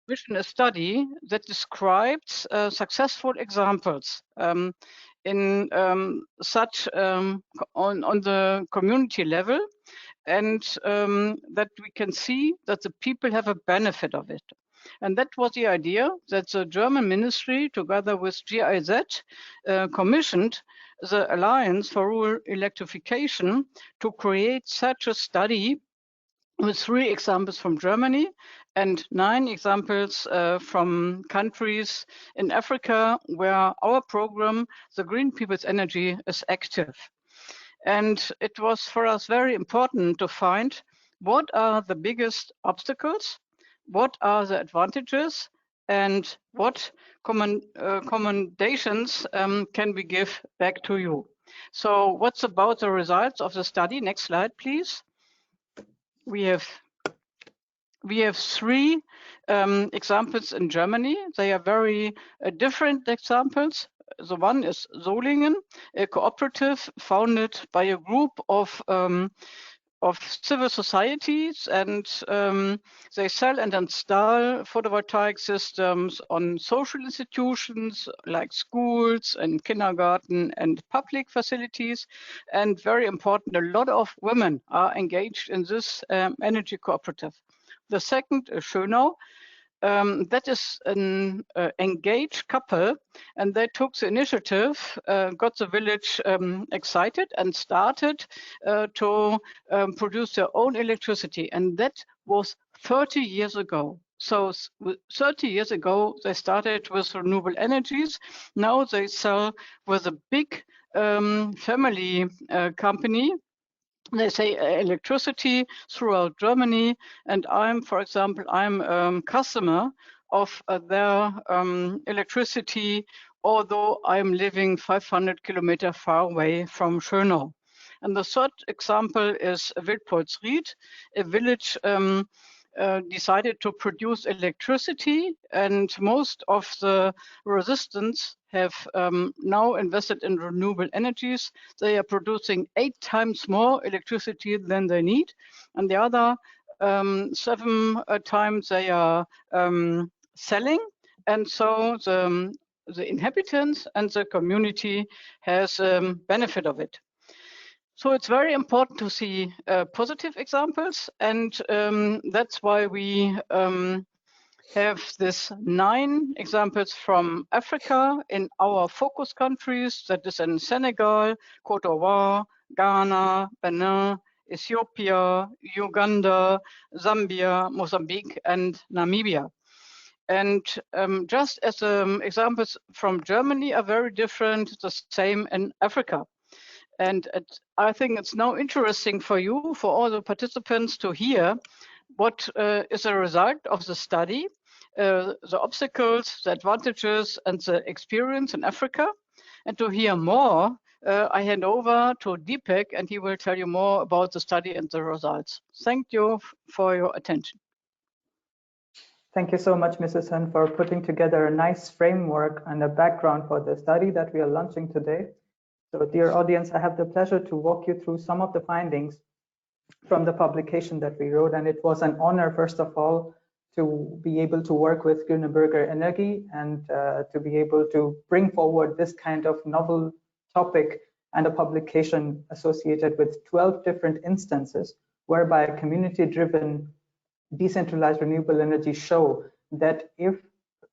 commission a study that describes successful examples in such on the community level, and that we can see that the people have a benefit of it. And that was the idea that the German ministry, together with GIZ, commissioned the Alliance for Rural Electrification to create such a study with 3 examples from Germany and 9 examples from countries in Africa where our program, the Green People's Energy, is active. And it was for us very important to find what are the biggest obstacles, what are the advantages, and what commendations can we give back to you. So what's about the results of the study? Next slide, please. We have 3 examples in Germany. They are very different examples. The one is Solingen, a cooperative founded by a group of civil societies, and they sell and install photovoltaic systems on social institutions like schools and kindergarten and public facilities. And very important, a lot of women are engaged in this energy cooperative. The second is Schönau. That is an engaged couple, and they took the initiative, got the village excited, and started to produce their own electricity. And that was 30 years ago. So 30 years ago, they started with renewable energies. Now they sell with a big family company. They say electricity throughout Germany, and for example, I'm a customer of their electricity, although I'm living 500 kilometers far away from Schönau. And the third example is Wildpolsried, a village decided to produce electricity, and most of the resistance have now invested in renewable energies. They are producing 8 times more electricity than they need, and the other 7 times they are selling. And so the inhabitants and the community has benefit of it. So it's very important to see positive examples, and that's why we have this 9 examples from Africa in our focus countries, that is in Senegal, Cote d'Ivoire, Ghana, Benin, Ethiopia, Uganda, Zambia, Mozambique, and Namibia. And just as examples from Germany are very different, the same in Africa. And I think it's now interesting for you, for all the participants, to hear what is the result of the study, the obstacles, the advantages, and the experience in Africa. And to hear more, I hand over to Deepak, and he will tell you more about the study and the results. Thank you for your attention. Thank you so much, Mrs. Hun, for putting together a nice framework and a background for the study that we are launching today. So, dear audience, I have the pleasure to walk you through some of the findings from the publication that we wrote, and it was an honor, first of all, to be able to work with Grüneberger Energie and to be able to bring forward this kind of novel topic and a publication associated with 12 different instances, whereby community-driven decentralized renewable energy show that if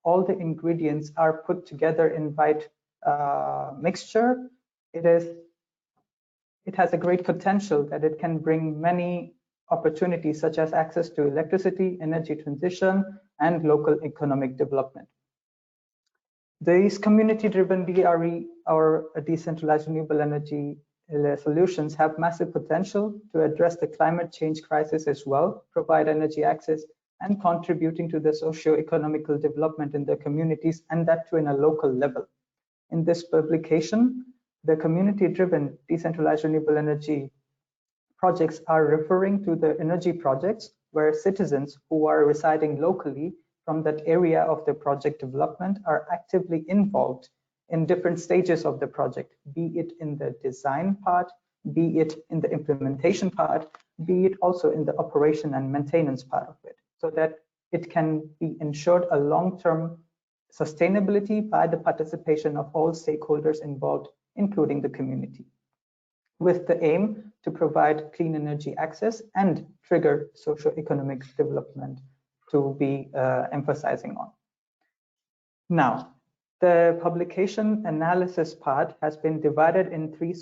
all the ingredients are put together in right mixture, it has a great potential that it can bring many opportunities, such as access to electricity, energy transition, and local economic development. These community-driven DRE, or decentralized renewable energy solutions, have massive potential to address the climate change crisis as well, provide energy access, and contributing to the socio-economical development in the communities, and that too in a local level. In this publication, the community-driven decentralized renewable energy projects are referring to the energy projects where citizens who are residing locally from that area of the project development are actively involved in different stages of the project, be it in the design part, be it in the implementation part, be it also in the operation and maintenance part of it. So that it can be ensured a long-term sustainability by the participation of all stakeholders involved, including the community, with the aim to provide clean energy access and trigger socio-economic development to be emphasizing on. Now, the publication analysis part has been divided in three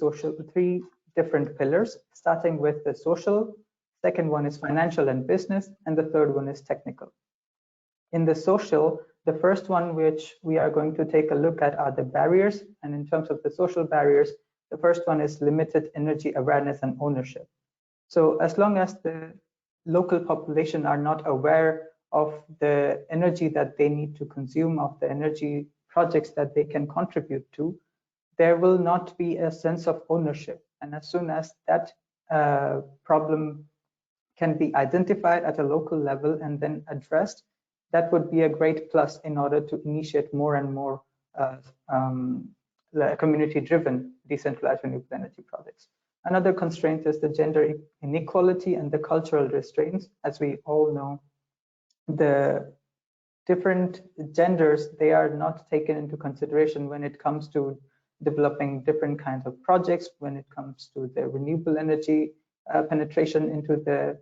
different pillars, starting with the social, second one is financial and business, and the third one is technical. In the social, the first one which we are going to take a look at are the barriers, and in terms of the social barriers, the first one is limited energy awareness and ownership. So as long as the local population are not aware of the energy that they need to consume, of the energy projects that they can contribute to, there will not be a sense of ownership. And as soon as that problem can be identified at a local level and then addressed, that would be a great plus in order to initiate more and more community-driven decentralized renewable energy projects. Another constraint is the gender inequality and the cultural restraints. As we all know, the different genders, they are not taken into consideration when it comes to developing different kinds of projects, when it comes to the renewable energy penetration into the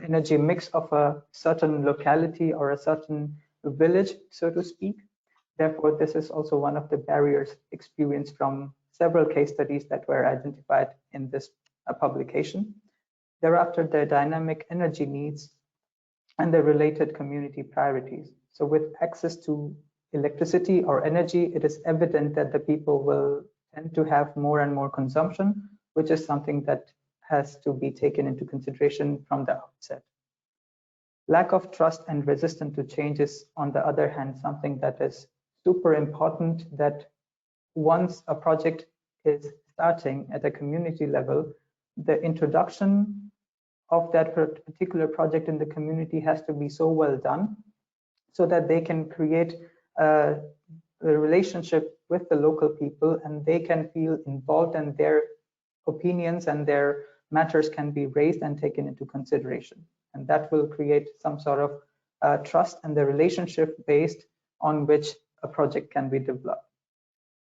energy mix of a certain locality or a certain village, so to speak. Therefore, this is also one of the barriers experienced from several case studies that were identified in this publication. Thereafter, the dynamic energy needs and the related community priorities. So with access to electricity or energy, it is evident that the people will tend to have more and more consumption, which is something that has to be taken into consideration from the outset. Lack of trust and resistance to change is, on the other hand, something that is super important, that once a project is starting at a community level, the introduction of that particular project in the community has to be so well done so that they can create a relationship with the local people and they can feel involved and their opinions and their matters can be raised and taken into consideration. And that will create some sort of trust and the relationship based on which a project can be developed.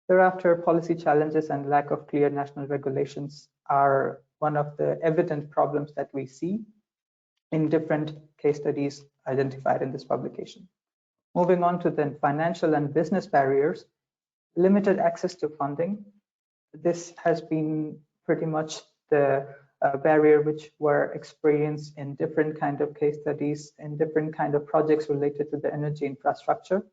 Thereafter, policy challenges and lack of clear national regulations are one of the evident problems that we see in different case studies identified in this publication. Moving on to the financial and business barriers, limited access to funding. This has been pretty much the barrier which were experienced in different kind of case studies in different kind of projects related to the energy infrastructure.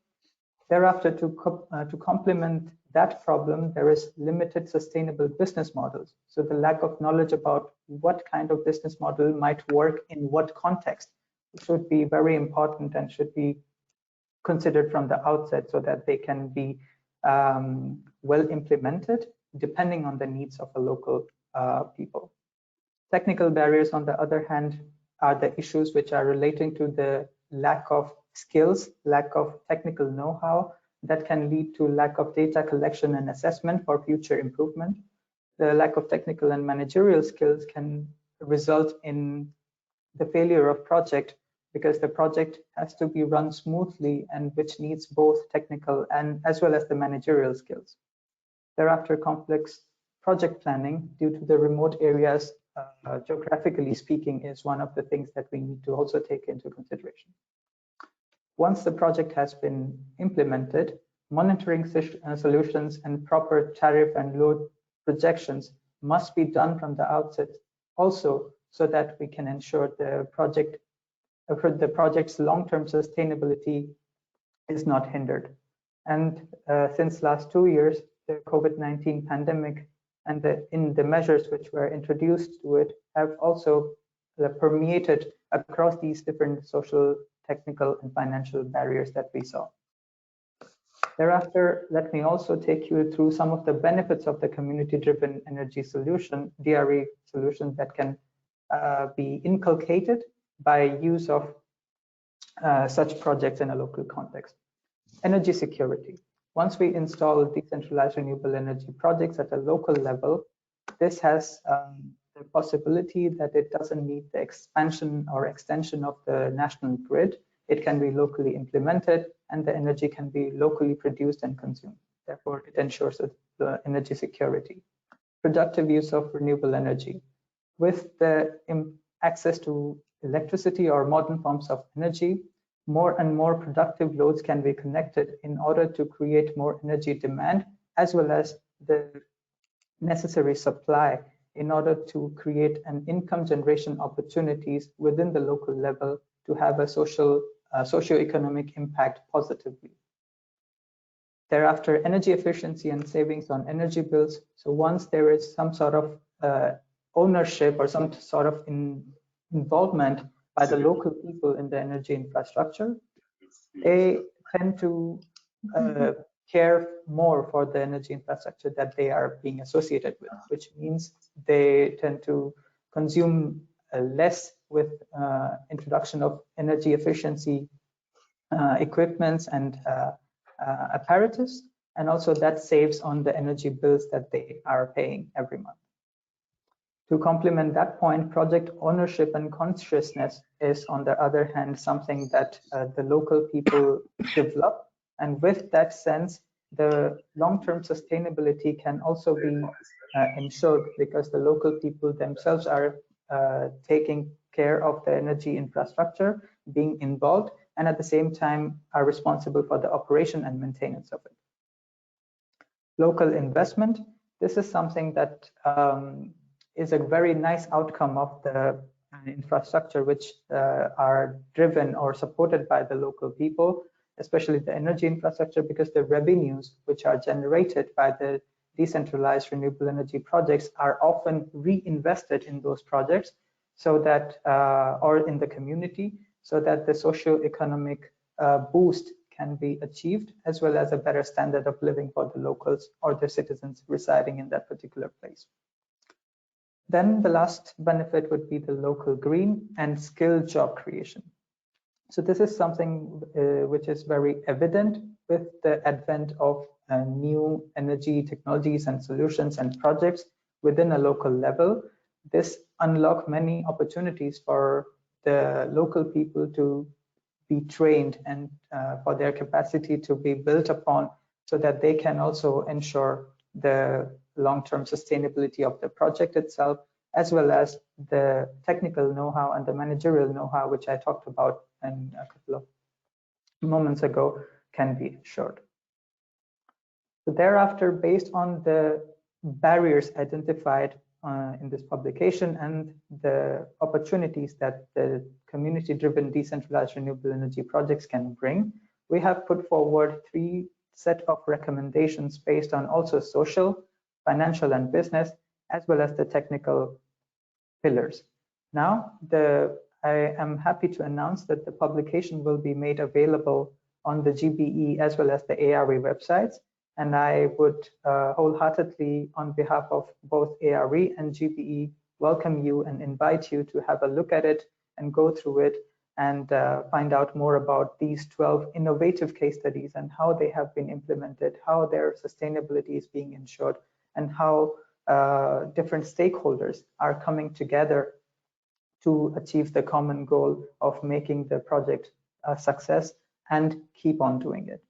Thereafter, to complement that problem, there is limited sustainable business models. So the lack of knowledge about what kind of business model might work in what context should be very important and should be considered from the outset so that they can be well implemented depending on the needs of the local people. Technical barriers, on the other hand, are the issues which are relating to the lack of skills, lack of technical know-how that can lead to lack of data collection and assessment for future improvement. The lack of technical and managerial skills can result in the failure of project because the project has to be run smoothly and which needs both technical and as well as the managerial skills. Thereafter, complex project planning due to the remote areas, geographically speaking, is one of the things that we need to also take into consideration. Once the project has been implemented, monitoring solutions and proper tariff and load projections must be done from the outset also so that we can ensure the project's long-term sustainability is not hindered. And since last 2 years, the COVID-19 pandemic and the measures which were introduced to it have also permeated across these different social, technical, and financial barriers that we saw. Thereafter, let me also take you through some of the benefits of the community-driven energy solution, DRE solutions that can be inculcated by use of such projects in a local context. Energy security. Once we install decentralized renewable energy projects at a local level, this has the possibility that it doesn't need the expansion or extension of the national grid. it can be locally implemented, and the energy can be locally produced and consumed. Therefore, it ensures the energy security. Productive use of renewable energy. With the access to electricity or modern forms of energy, more and more productive loads can be connected in order to create more energy demand, as well as the necessary supply in order to create an income generation opportunities within the local level to have a socio-economic impact positively. Thereafter, energy efficiency and savings on energy bills. So once there is some sort of ownership or some sort of involvement by the local people in the energy infrastructure, they tend to care more for the energy infrastructure that they are being associated with, which means they tend to consume less with introduction of energy efficiency equipments and apparatus, and also that saves on the energy bills that they are paying every month. To complement that point, project ownership and consciousness is, on the other hand, something that the local people develop. And with that sense, the long-term sustainability can also be ensured because the local people themselves are taking care of the energy infrastructure, being involved, and at the same time are responsible for the operation and maintenance of it. Local investment. This is something that is a very nice outcome of the infrastructure which are driven or supported by the local people, especially the energy infrastructure, because the revenues which are generated by the decentralized renewable energy projects are often reinvested in those projects, so that or in the community, so that the socio-economic boost can be achieved, as well as a better standard of living for the locals or the citizens residing in that particular place. Then the last benefit would be the local green and skilled job creation. So this is something which is very evident with the advent of new energy technologies and solutions and projects within a local level. This unlocks many opportunities for the local people to be trained and for their capacity to be built upon, so that they can also ensure the long-term sustainability of the project itself, as well as the technical know-how and the managerial know-how, which I talked about in a couple of moments ago, can be ensured. So thereafter, based on the barriers identified in this publication and the opportunities that the community-driven decentralized renewable energy projects can bring, we have put forward 3 set of recommendations based on also social, financial, and business, as well as the technical pillars. Now, I am happy to announce that the publication will be made available on the GBE as well as the ARE websites. And I would wholeheartedly, on behalf of both ARE and GBE, welcome you and invite you to have a look at it and go through it and find out more about these 12 innovative case studies and how they have been implemented, how their sustainability is being ensured, and how different stakeholders are coming together to achieve the common goal of making the project a success and keep on doing it.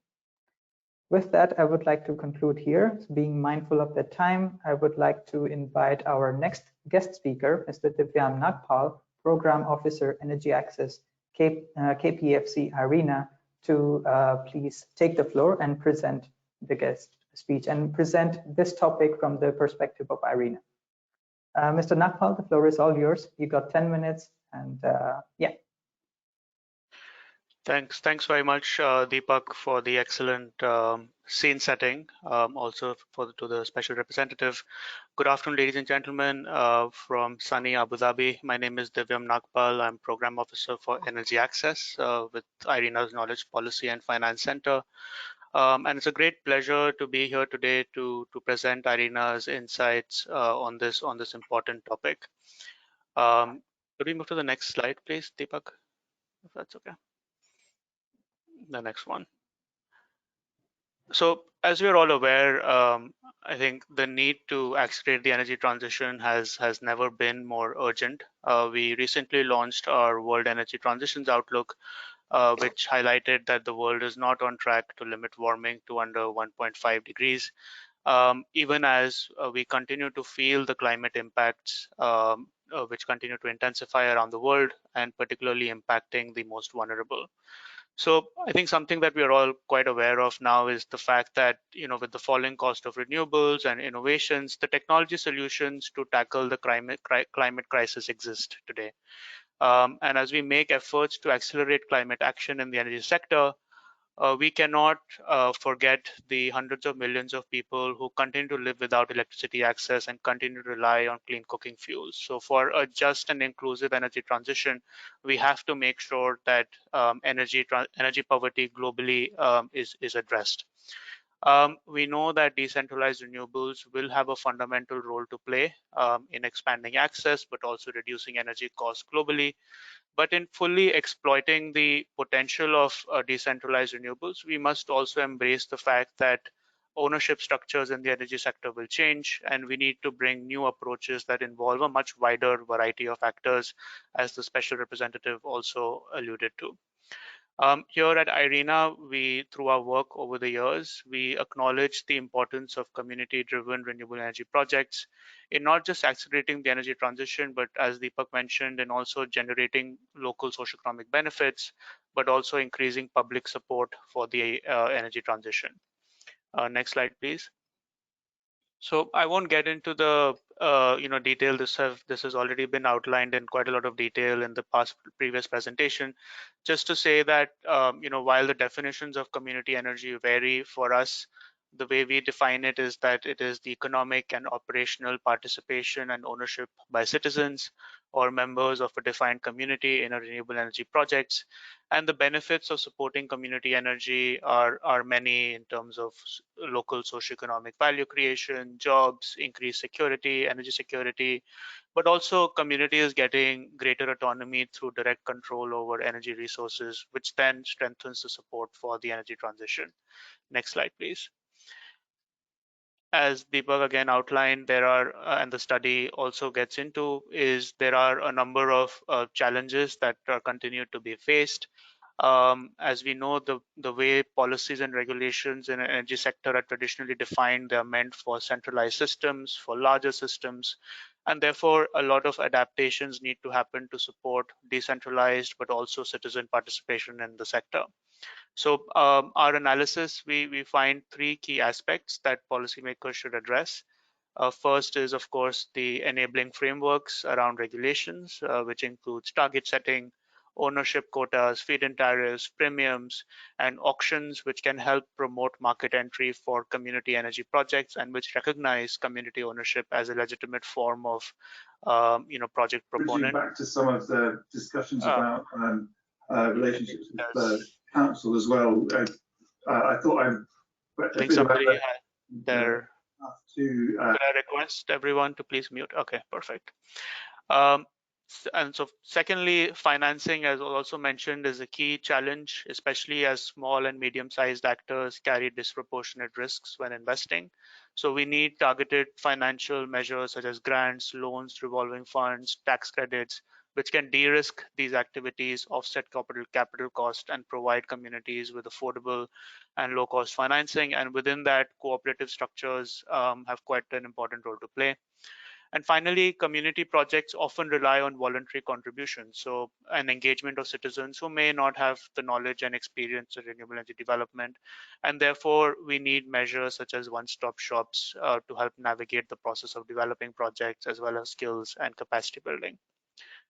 With that, I would like to conclude here. Being mindful of the time, I would like to invite our next guest speaker, Mr. Divyam Nagpal, Program Officer, Energy Access, KPFC Arena, to please take the floor and present the guest speech and present this topic from the perspective of Arena. Mr. Nagpal, the floor is all yours. You got 10 minutes, and yeah. Thanks very much, Deepak, for the excellent scene setting. Also to the special representative. Good afternoon, ladies and gentlemen, from sunny Abu Dhabi. My name is Divyam Nagpal. I'm Program Officer for Energy Access with IRENA's Knowledge Policy and Finance Center. And it's a great pleasure to be here today to present IRENA's insights on this important topic. Could we move to the next slide, please, Deepak, if that's okay? The next one. So as we're all aware, I think the need to accelerate the energy transition has never been more urgent. We recently launched our World Energy Transitions Outlook, which highlighted that the world is not on track to limit warming to under 1.5 degrees, even as we continue to feel the climate impacts which continue to intensify around the world and particularly impacting the most vulnerable. So I think something that we are all quite aware of now is the fact that, with the falling cost of renewables and innovations, the technology solutions to tackle the climate crisis exist today. And as we make efforts to accelerate climate action in the energy sector, we cannot forget the hundreds of millions of people who continue to live without electricity access and continue to rely on clean cooking fuels. So for a just and inclusive energy transition, we have to make sure that energy poverty globally is addressed. We know that decentralized renewables will have a fundamental role to play in expanding access, but also reducing energy costs globally. But in fully exploiting the potential of decentralized renewables, we must also embrace the fact that ownership structures in the energy sector will change, and we need to bring new approaches that involve a much wider variety of actors, as the special representative also alluded to. Here at IRENA, through our work over the years, we acknowledge the importance of community-driven renewable energy projects in not just accelerating the energy transition, but as Deepak mentioned, in also generating local socioeconomic benefits, but also increasing public support for the energy transition. Next slide, please. So I won't get into the detail. This has already been outlined in quite a lot of detail in the previous presentation. Just to say that while the definitions of community energy vary for us, the way we define it is that it is the economic and operational participation and ownership by citizens or members of a defined community in a renewable energy projects. And the benefits of supporting community energy are many in terms of local socioeconomic value creation, jobs, increased security, energy security, but also communities getting greater autonomy through direct control over energy resources, which then strengthens the support for the energy transition. Next slide, please. As Deepak again outlined, there are, and the study also gets into, is there are a number of challenges that are continued to be faced. As we know, the way policies and regulations in the energy sector are traditionally defined, they are meant for centralized systems, for larger systems, and therefore a lot of adaptations need to happen to support decentralized, but also citizen participation in the sector. So our analysis, we find three key aspects that policymakers should address. First is, of course, the enabling frameworks around regulations, which includes target setting, ownership quotas, feed-in tariffs, premiums, and auctions, which can help promote market entry for community energy projects and which recognize community ownership as a legitimate form of, project proponent. Back to some of the discussions about relationships with council as well. I thought I think somebody had their. Could I request everyone to please mute? Okay, perfect. And so secondly, financing, as also mentioned, is a key challenge, especially as small and medium-sized actors carry disproportionate risks when investing. So we need targeted financial measures such as grants, loans, revolving funds, tax credits, which can de-risk these activities, offset capital cost, and provide communities with affordable and low-cost financing. And within that, cooperative structures have quite an important role to play. And finally, community projects often rely on voluntary contributions, so an engagement of citizens who may not have the knowledge and experience in renewable energy development. And therefore, we need measures such as one-stop shops to help navigate the process of developing projects, as well as skills and capacity building.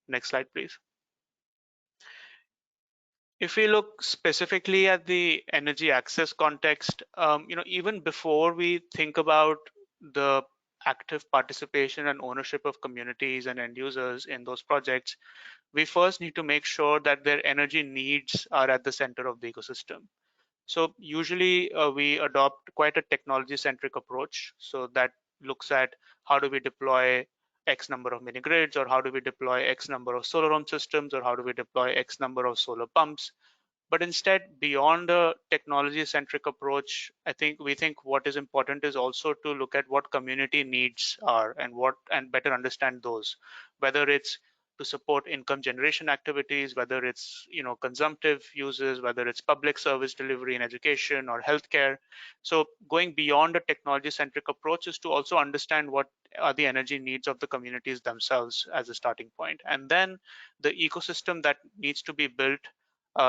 Next slide, please. If we look specifically at the energy access context, even before we think about the active participation and ownership of communities and end users in those projects, we first need to make sure that their energy needs are at the center of the ecosystem. So usually we adopt quite a technology-centric approach. So that looks at how do we deploy X number of mini grids, or how do we deploy X number of solar home systems, or how do we deploy X number of solar pumps. But instead, beyond a technology-centric approach, we think what is important is also to look at what community needs are and better understand those, whether it's to support income generation activities, whether it's consumptive uses, whether it's public service delivery in education or healthcare. So going beyond a technology-centric approach is to also understand what are the energy needs of the communities themselves as a starting point, and then the ecosystem that needs to be built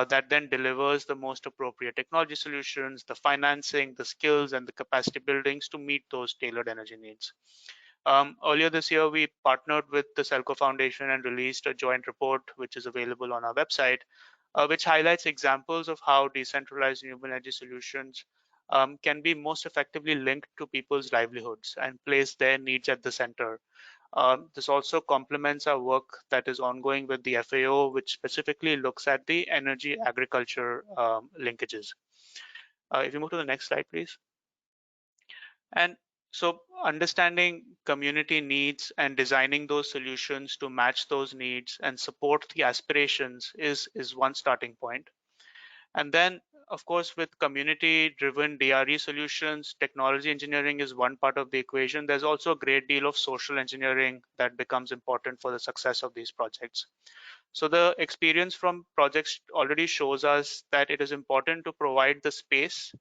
that then delivers the most appropriate technology solutions, the financing, the skills, and the capacity buildings to meet those tailored energy needs. Earlier this year, we partnered with the Selco Foundation and released a joint report, which is available on our website, which highlights examples of how decentralized renewable energy solutions can be most effectively linked to people's livelihoods and place their needs at the center. This also complements our work that is ongoing with the FAO, which specifically looks at the energy agriculture linkages. If you move to the next slide, please. And so understanding community needs and designing those solutions to match those needs and support the aspirations is one starting point. And then, of course, with community-driven DRE solutions, technology engineering is one part of the equation. There's also a great deal of social engineering that becomes important for the success of these projects. So the experience from projects already shows us that it is important to provide the space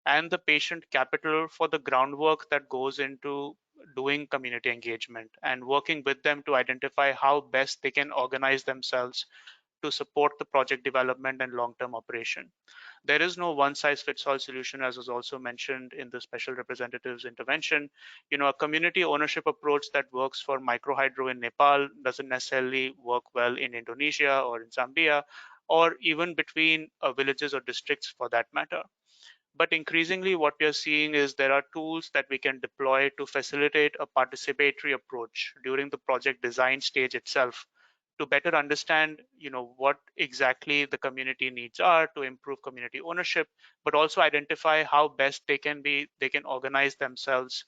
and the patient capital for the groundwork that goes into doing community engagement and working with them to identify how best they can organize themselves to support the project development and long-term operation. There is no one-size-fits-all solution, as was also mentioned in the special representative's intervention. A community ownership approach that works for microhydro in Nepal doesn't necessarily work well in Indonesia or in Zambia, or even between villages or districts for that matter. But increasingly, what we are seeing is there are tools that we can deploy to facilitate a participatory approach during the project design stage itself, to better understand what exactly the community needs are to improve community ownership, but also identify how best they can organize themselves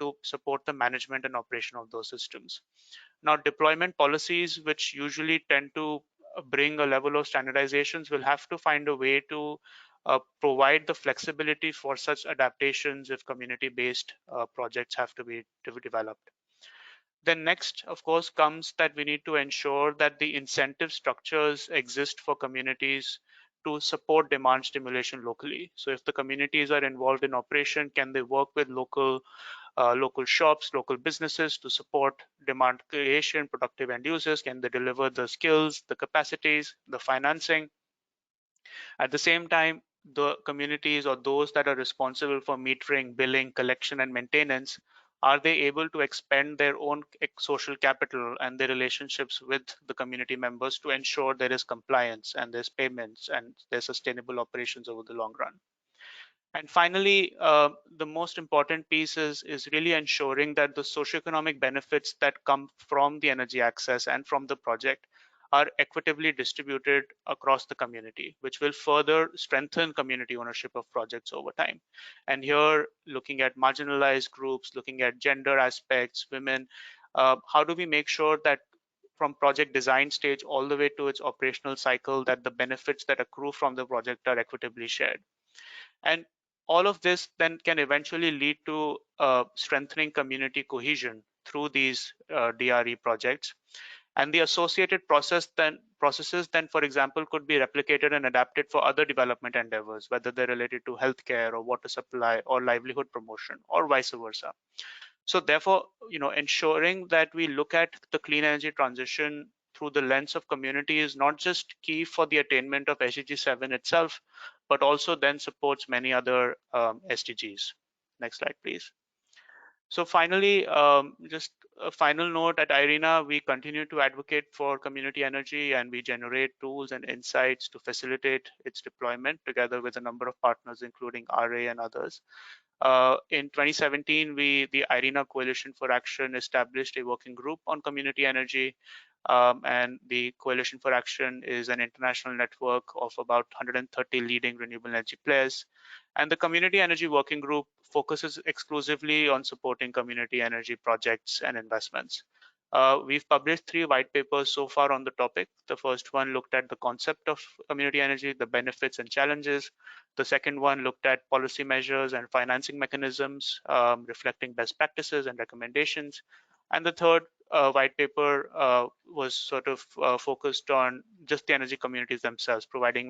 to support the management and operation of those systems. Now, deployment policies, which usually tend to bring a level of standardizations, will have to find a way to provide the flexibility for such adaptations if community-based projects have to be developed. Then next, of course, comes that we need to ensure that the incentive structures exist for communities to support demand stimulation locally. So if the communities are involved in operation, can they work with local shops, local businesses to support demand creation, productive end users? Can they deliver the skills, the capacities, the financing? At the same time, the communities or those that are responsible for metering, billing, collection, and maintenance, are they able to expend their own social capital and their relationships with the community members to ensure there is compliance and there's payments and there's sustainable operations over the long run? And finally, the most important piece is really ensuring that the socioeconomic benefits that come from the energy access and from the project are equitably distributed across the community, which will further strengthen community ownership of projects over time. And here, looking at marginalized groups, looking at gender aspects, women, how do we make sure that from project design stage all the way to its operational cycle, that the benefits that accrue from the project are equitably shared? And all of this then can eventually lead to strengthening community cohesion through these DRE projects. And the associated processes then, for example, could be replicated and adapted for other development endeavors, whether they're related to healthcare or water supply or livelihood promotion or vice versa. So therefore, ensuring that we look at the clean energy transition through the lens of community is not just key for the attainment of SDG 7 itself, but also then supports many other SDGs. Next slide, please. So finally, just a final note, at IRENA, we continue to advocate for community energy, and we generate tools and insights to facilitate its deployment together with a number of partners, including RA and others. In 2017, the IRENA Coalition for Action established a working group on community energy, and the Coalition for Action is an international network of about 130 leading renewable energy players. And the Community Energy Working Group focuses exclusively on supporting community energy projects and investments. We've published 3 white papers so far on the topic. The first one looked at the concept of community energy, the benefits and challenges. The second one looked at policy measures and financing mechanisms, reflecting best practices and recommendations. And the third white paper was sort of focused on just the energy communities themselves, providing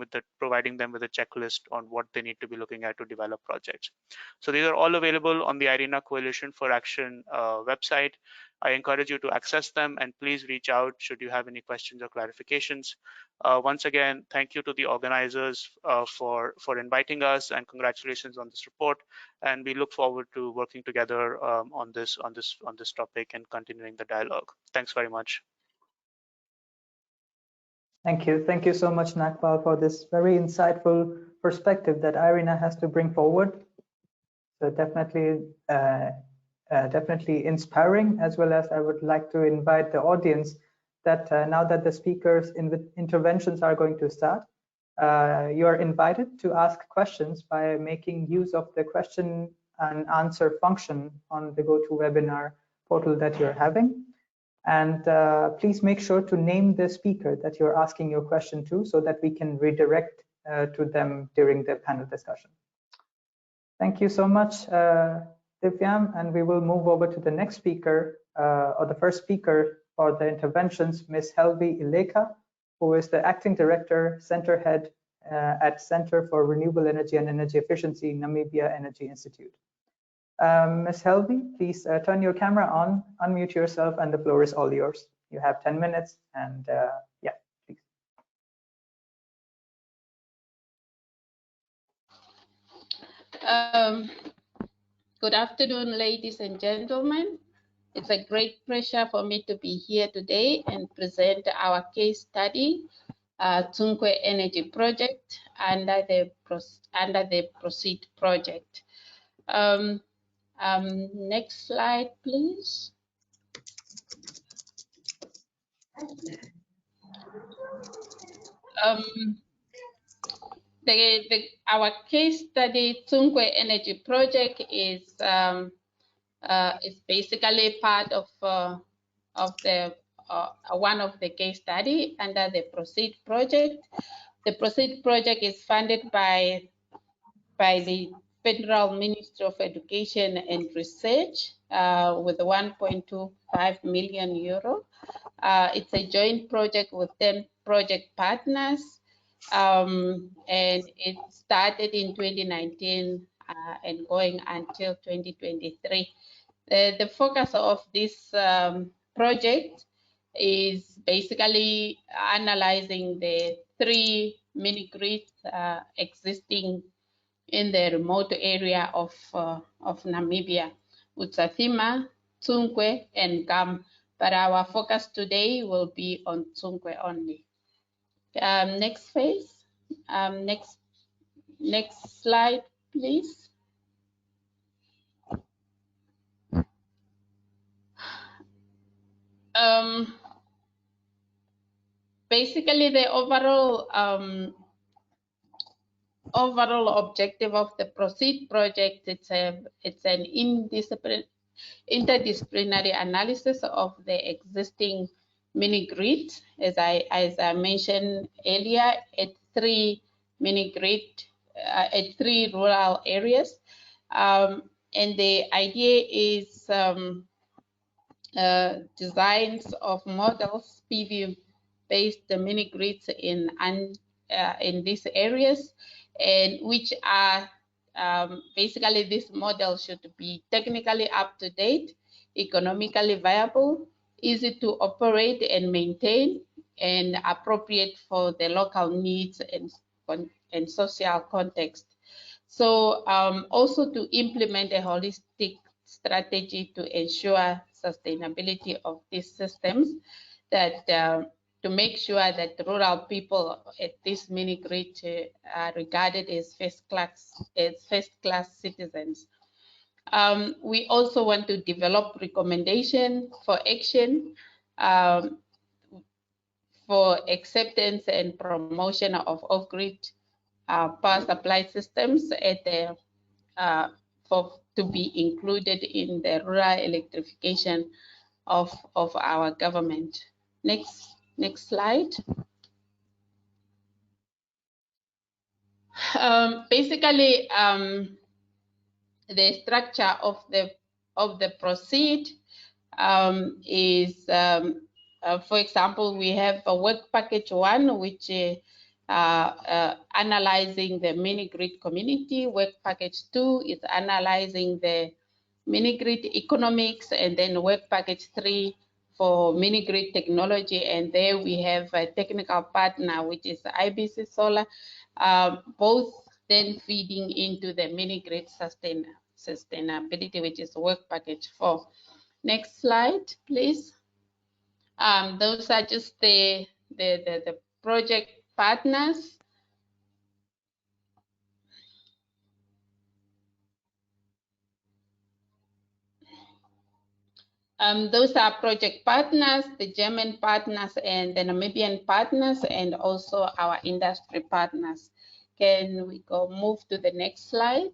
them with a checklist on what they need to be looking at to develop projects. So these are all available on the IRENA Coalition for Action website. I encourage you to access them, and please reach out should you have any questions or clarifications. Once again, thank you to the organizers for inviting us, and congratulations on this report. And we look forward to working together on this topic and continuing the dialogue. Thanks very much. Thank you so much, Nakpal, for this very insightful perspective that IRENA has to bring forward. So definitely inspiring, as well as I would like to invite the audience that now that the speakers' interventions are going to start, you are invited to ask questions by making use of the question and answer function on the GoToWebinar portal that you're having. And please make sure to name the speaker that you're asking your question to, so that we can redirect to them during the panel discussion. Thank you so much, Divyam, and we will move over to the next speaker, or the first speaker for the interventions, Ms. Helvi Ileka, who is the Acting Director, Center Head at Center for Renewable Energy and Energy Efficiency, Namibia Energy Institute. Ms. Helvi, please turn your camera on, unmute yourself, and the floor is all yours. You have 10 minutes, and yeah, please. Good afternoon, ladies and gentlemen. It's a great pleasure for me to be here today and present our case study, Tsunkwe Energy Project under the PWCET project. Next slide, please. Our case study, Tsunkwe Energy Project, is basically part of one of the case study under the PWCET project. The PWCET project is funded by the Federal Ministry of Education and Research with 1.25 million euro. It's a joint project with 10 project partners, and it started in 2019 and going until 2023. The focus of this project is basically analyzing the 3 mini-grids existing in the remote area of Namibia, Utsathima, Tsunkwe, and Gam. But our focus today will be on Tsunkwe only. Next phase. Next slide, please. Basically, the overall objective of the PWCET project, it's an interdisciplinary analysis of the existing mini grids, as I mentioned earlier, at 3 mini grid at 3 rural areas, and the idea is designs of models, PV-based mini grids in these areas, and which are basically this model should be technically up to date, economically viable, easy to operate and maintain, and appropriate for the local needs and social context. So also to implement a holistic strategy to ensure sustainability of these systems, that to make sure that rural people at this mini grid are regarded as first class citizens. We also want to develop recommendations for action for acceptance and promotion of off-grid power supply systems at the to be included in the rural electrification of our government. Next slide. Basically, the structure of the PWCET, for example, we have a work package 1, which analyzing the mini-grid community. Work package 2 is analyzing the mini-grid economics, and then work package 3 for mini-grid technology. And there we have a technical partner, which is IBC Solar, both then feeding into the mini-grid sustainability, which is work package 4. Next slide, please. Those are just the project partners. Those are project partners, the German partners and the Namibian partners, and also our industry partners. Can we move to the next slide?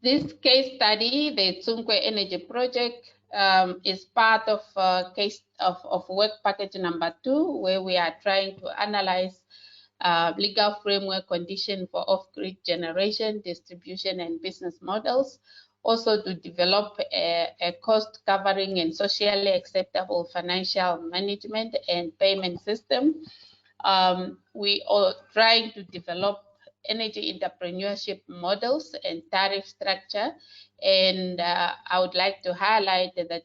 This case study, the Tsunkwe Energy Project, is part of work package number 2, where we are trying to analyze legal framework condition for off-grid generation, distribution, and business models. Also to develop a cost covering and socially acceptable financial management and payment system. We are trying to develop energy entrepreneurship models and tariff structure. And I would like to highlight that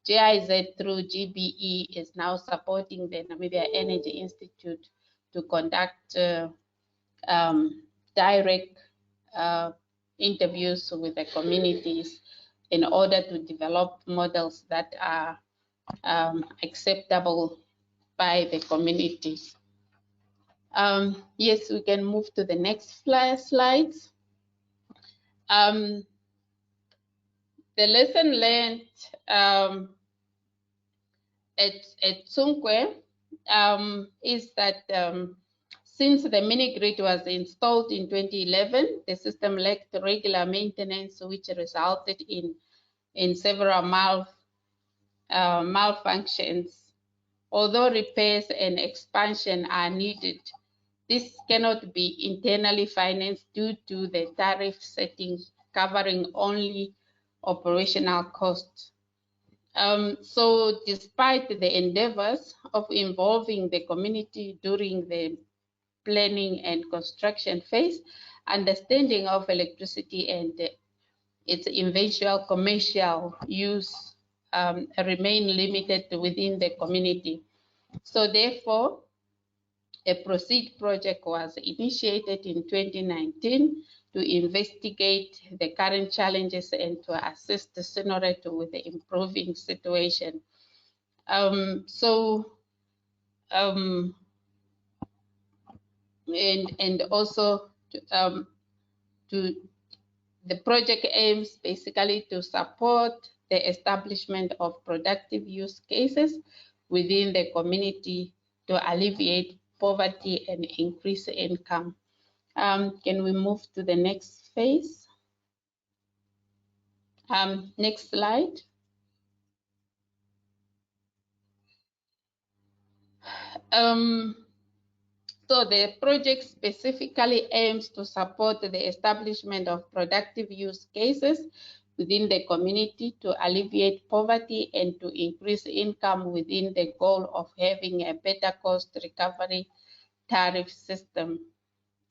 GIZ through GBE is now supporting the Namibia Energy Institute to conduct direct interviews with the communities in order to develop models that are acceptable by the communities. Yes, we can move to the next slides. The lesson learned at Tsunkwe is that since the mini-grid was installed in 2011, the system lacked regular maintenance, which resulted in several malfunctions. Although repairs and expansion are needed, this cannot be internally financed due to the tariff settings covering only operational costs. So despite the endeavors of involving the community during the planning and construction phase, understanding of electricity and its eventual commercial use remain limited within the community. So therefore, a PROCEED project was initiated in 2019 to investigate the current challenges and to assist the Sinoret with the improving situation. And also the project aims basically to support the establishment of productive use cases within the community to alleviate poverty and increase income. Can we move to the next phase? Next slide. So the project specifically aims to support the establishment of productive use cases within the community to alleviate poverty and to increase income within the goal of having a better cost recovery tariff system.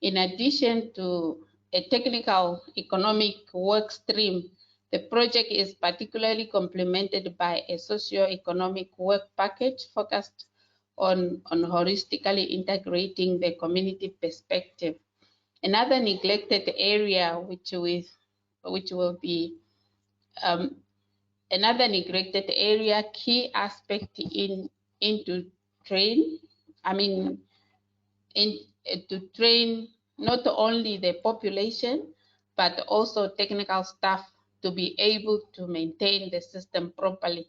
In addition to a technical economic work stream, the project is particularly complemented by a socio-economic work package focused on holistically integrating the community perspective. Another neglected area another neglected area, key aspect to train not only the population, but also technical staff to be able to maintain the system properly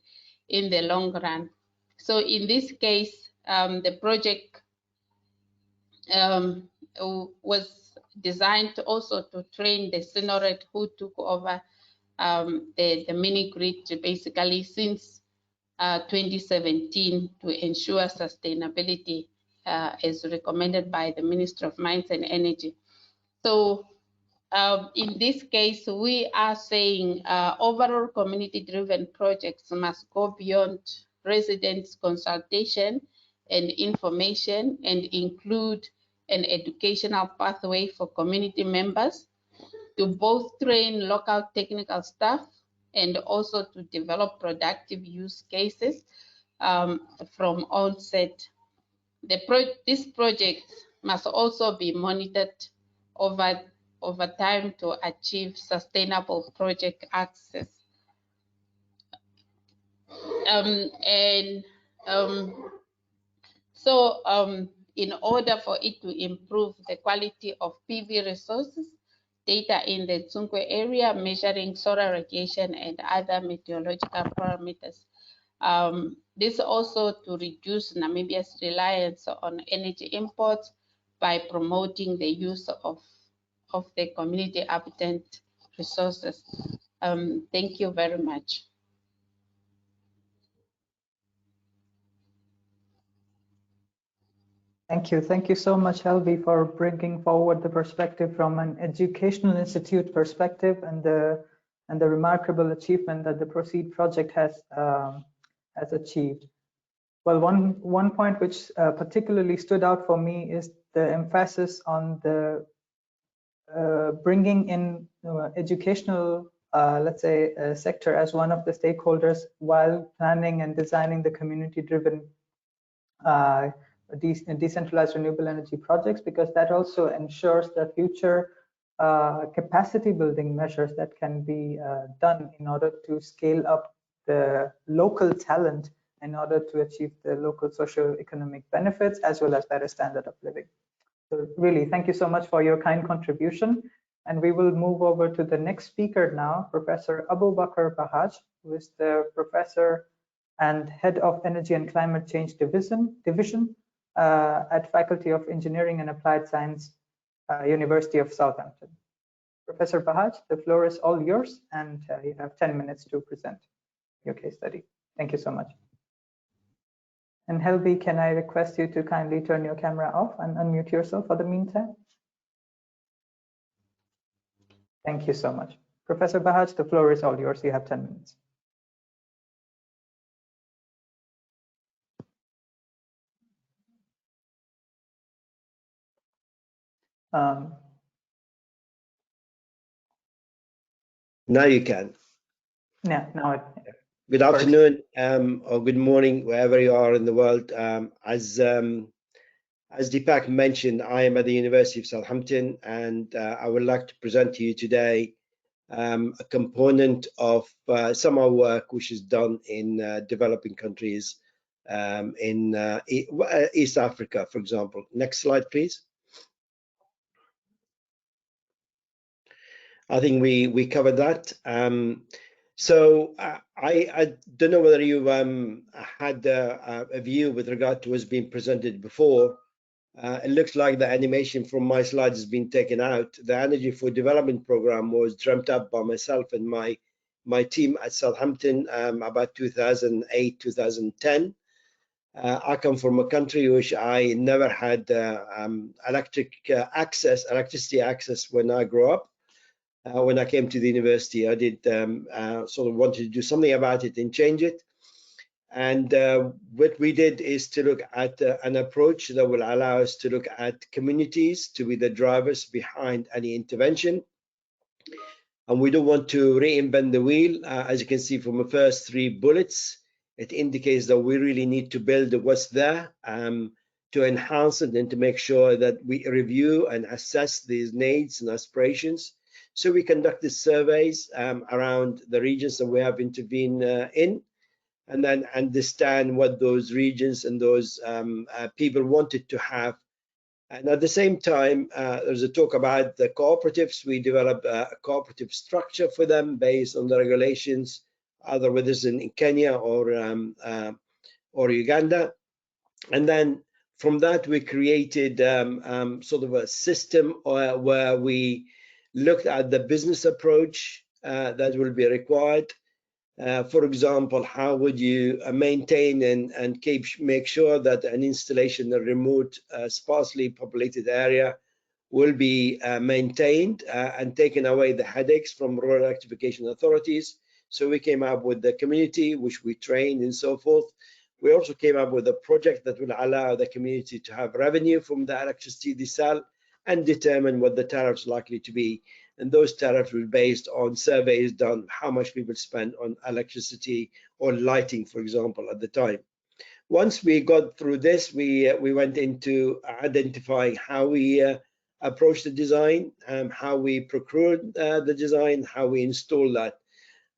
in the long run. So in this case, the project was designed also to train the Sinoret who took over the mini-grid basically since 2017 to ensure sustainability as recommended by the Ministry of Mines and Energy. So in this case, we are saying overall community-driven projects must go beyond residents' consultation and information and include an educational pathway for community members to both train local technical staff and also to develop productive use cases from onset. This project must also be monitored over time to achieve sustainable project access. In order for it to improve the quality of PV resources, data in the Tsungwe area measuring solar radiation and other meteorological parameters. This also to reduce Namibia's reliance on energy imports by promoting the use of the community abundant resources. Thank you very much. Thank you so much, Helvi, for bringing forward the perspective from an educational institute perspective and the remarkable achievement that the PWCET project has achieved. Well, one point which particularly stood out for me is the emphasis on the bringing in educational, let's say, sector as one of the stakeholders while planning and designing the community-driven decentralized renewable energy projects, because that also ensures the future capacity building measures that can be done in order to scale up the local talent in order to achieve the local socio-economic benefits as well as better standard of living. So really, thank you so much for your kind contribution. And we will move over to the next speaker now, Professor Abubakar Bahaj, who is the professor and head of Energy and Climate Change Division at Faculty of Engineering and Applied Science, University of Southampton. Professor Bahaj, the floor is all yours, and you have 10 minutes to present your case study. Thank you so much. And Helvi, can I request you to kindly turn your camera off and unmute yourself for the meantime? Thank you so much. Professor Bahaj, the floor is all yours. You have 10 minutes. Now you can. Yeah, now Good afternoon or good morning, wherever you are in the world. As Deepak mentioned, I am at the University of Southampton, and I would like to present to you today a component of some of our work which is done in developing countries in East Africa, for example. Next slide, please. I think we covered that. So I don't know whether you had a view with regard to what's been presented before. It looks like the animation from my slides has been taken out. The Energy for Development program was dreamt up by myself and my team at Southampton about 2008, 2010. I come from a country which I never had electricity access when I grew up. When I came to the university, I did sort of wanted to do something about it and change it. And what we did is to look at an approach that will allow us to look at communities to be the drivers behind any intervention. And we don't want to reinvent the wheel. As you can see from the first 3 bullets, it indicates that we really need to build what's there to enhance it and to make sure that we review and assess these needs and aspirations. So we conduct these surveys around the regions that we have intervened in, and then understand what those regions and those people wanted to have. And at the same time, there's a talk about the cooperatives. We develop a cooperative structure for them based on the regulations, either whether it's in Kenya or Uganda. And then from that, we created sort of a system where we looked at the business approach that will be required. For example, how would you maintain and make sure that an installation in a remote, sparsely populated area will be maintained and taken away the headaches from rural electrification authorities. So we came up with the community, which we trained and so forth. We also came up with a project that will allow the community to have revenue from the electricity they sell and determine what the tariffs likely to be. And those tariffs were based on surveys done, how much people spend on electricity or lighting, for example, at the time. Once we got through this, we went into identifying how we approach the design, how we procured the design, how we install that.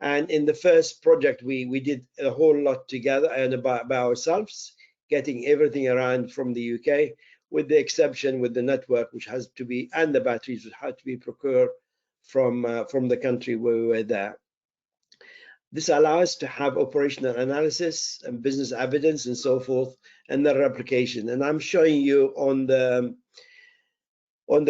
And in the first project, we did a whole lot together and by ourselves, getting everything around from the UK, with the exception with the network, which has to be, and the batteries, which had to be procured from the country where we were there. This allows us to have operational analysis and business evidence and so forth, and the replication. And I'm showing you on the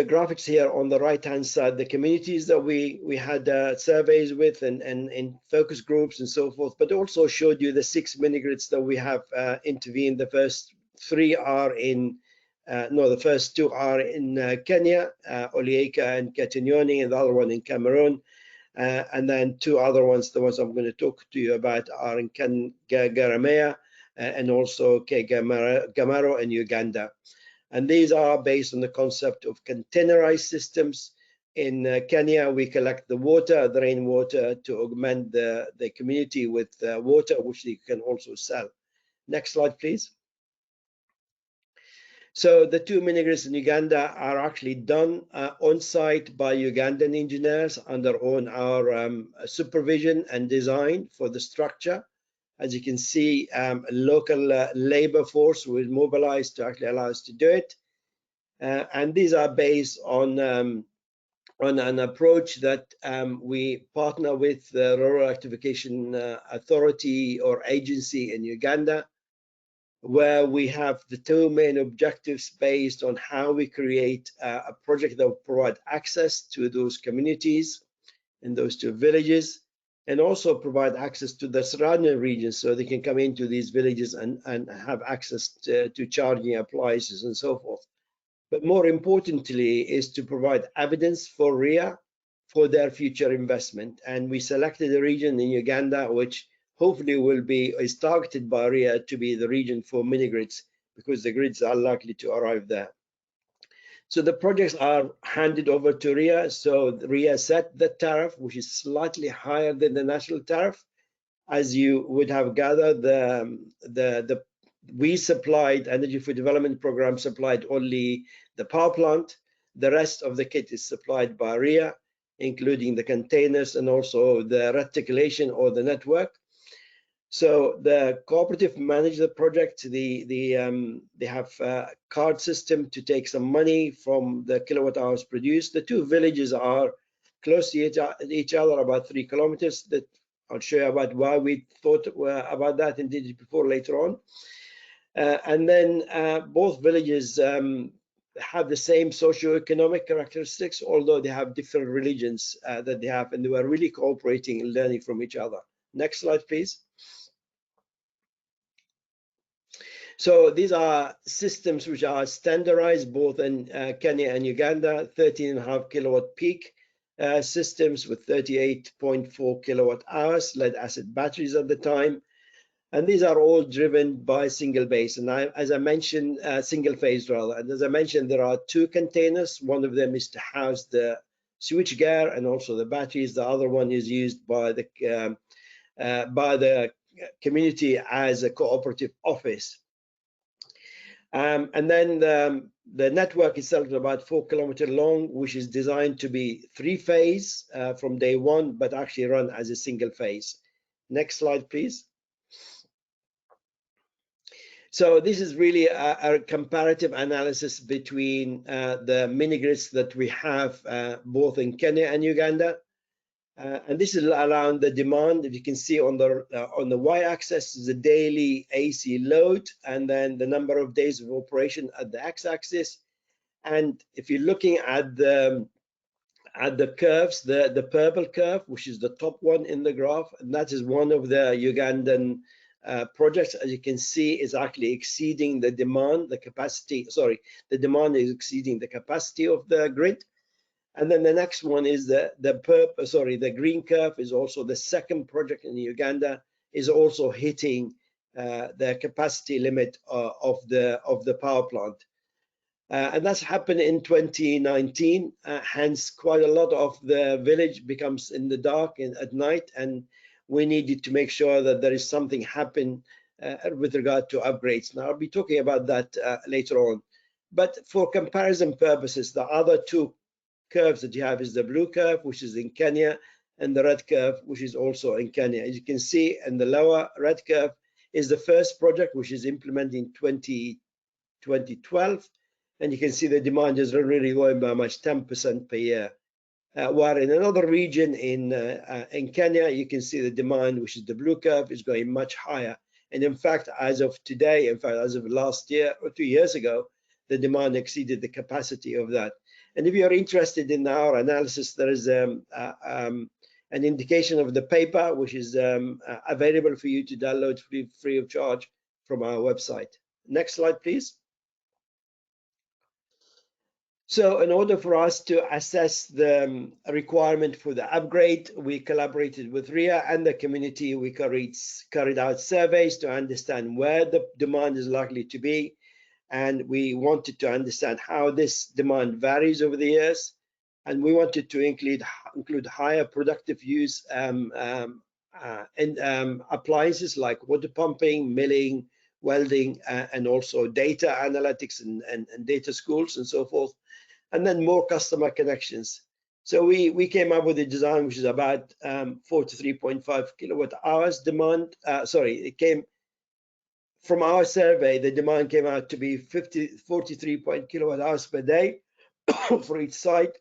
graphics here on the right-hand side, the communities that we had surveys with and focus groups and so forth, but also showed you the 6 mini-grids that we have intervened. The first 3 are in, the first 2 are in Kenya, Olieka and Ketenyoni, and the other one in Cameroon. And then 2 other ones, the ones I'm going to talk to you about, are in Garamea and also Gamaro in Uganda. And these are based on the concept of containerized systems. In Kenya, we collect the water, the rainwater, to augment the community with water, which they can also sell. Next slide, please. So the 2 mini-grids in Uganda are actually done on site by Ugandan engineers under our supervision and design for the structure. As you can see, a local labor force was mobilized to actually allow us to do it. And these are based on an approach that we partner with the Rural Electrification Authority or agency in Uganda, where we have the 2 main objectives based on how we create a project that will provide access to those communities in those 2 villages, and also provide access to the surrounding regions so they can come into these villages and have access to charging appliances and so forth. But more importantly is to provide evidence for RIA for their future investment. And we selected a region in Uganda, which hopefully is targeted by RIA to be the region for mini-grids, because the grids are likely to arrive there. So the projects are handed over to RIA. So RIA set the tariff, which is slightly higher than the national tariff. As you would have gathered, we supplied, Energy for Development Program supplied only the power plant. The rest of the kit is supplied by RIA, including the containers and also the reticulation or the network. So the cooperative manage the project. They have a card system to take some money from the kilowatt hours produced. The 2 villages are close to each other, about 3 kilometers. That I'll show you about why we thought about that and did it before later on. And then both villages have the same socio-economic characteristics, although they have different religions that they have, and they were really cooperating and learning from each other. Next slide, please. So these are systems which are standardized both in Kenya and Uganda, 13.5 kilowatt peak systems with 38.4 kilowatt hours, lead acid batteries at the time. And these are all driven by single base. And as I mentioned, single phase rather. And as I mentioned, there are 2 containers. One of them is to house the switch gear and also the batteries. The other one is used by the community as a cooperative office. And then the network itself is about 4 kilometers long, which is designed to be 3-phase from day one, but actually run as a single phase. Next slide, please. So this is really a comparative analysis between the mini-grids that we have both in Kenya and Uganda. And this is around the demand. If you can see on the y-axis is the daily AC load, and then the number of days of operation at the x-axis. And if you're looking at the curves, the purple curve, which is the top one in the graph, and that is one of the Ugandan projects, as you can see, is actually exceeding the demand, the capacity, sorry, the demand is exceeding the capacity of the grid. And then the next one is the green curve is also the second project in Uganda, is also hitting the capacity limit of the power plant. And that's happened in 2019, hence quite a lot of the village becomes in the dark at night, and we needed to make sure that there is something happen with regard to upgrades. Now I'll be talking about that later on. But for comparison purposes, the other two curves that you have is the blue curve, which is in Kenya, and the red curve, which is also in Kenya. As you can see, in the lower red curve is the first project, which is implemented in 2012. And you can see the demand is really going by much 10% per year. While in another region in Kenya, you can see the demand, which is the blue curve, is going much higher. And in fact, as of today, in fact, as of last year or 2 years ago, the demand exceeded the capacity of that. And if you're interested in our analysis, there is an indication of the paper, which is available for you to download free of charge from our website. Next slide, please. So in order for us to assess the requirement for the upgrade, we collaborated with RIA and the community. We carried out surveys to understand where the demand is likely to be. And we wanted to understand how this demand varies over the years. And we wanted to include higher productive use appliances like water pumping, milling, welding, and also data analytics and data schools and so forth. And then more customer connections. So we came up with a design which is about 43.5 kilowatt hours demand. It came from our survey, the demand came out to be 43 kilowatt hours per day for each site.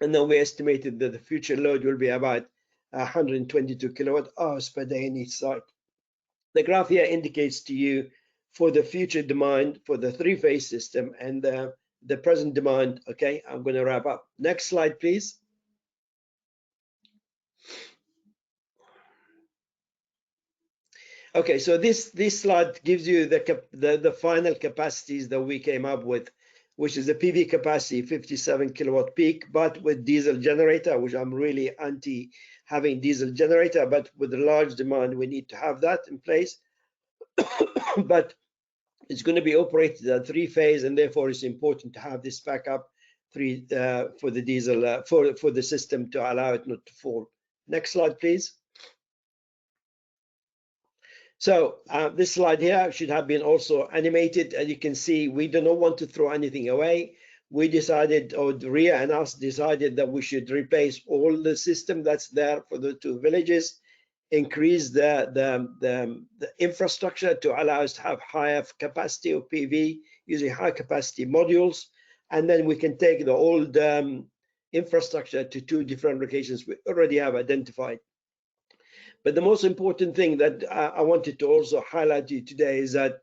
And then we estimated that the future load will be about 122 kilowatt hours per day in each site. The graph here indicates to you for the future demand for the three-phase system and the present demand. Okay, I'm going to wrap up. Next slide, please. Okay, so this slide gives you the final capacities that we came up with, which is the PV capacity 57 kilowatt peak, but with diesel generator, which I'm really anti having diesel generator, but with a large demand, we need to have that in place. But it's going to be operated at three-phase, and therefore it's important to have this backup for the diesel for the system to allow it not to fall. Next slide, please. So this slide here should have been also animated. As you can see, we do not want to throw anything away. We decided, or RIA and us decided, that we should replace all the system that's there for the two villages, increase the infrastructure to allow us to have higher capacity of PV using high capacity modules, and then we can take the old infrastructure to two different locations we already have identified. But the most important thing that I wanted to also highlight to you today is that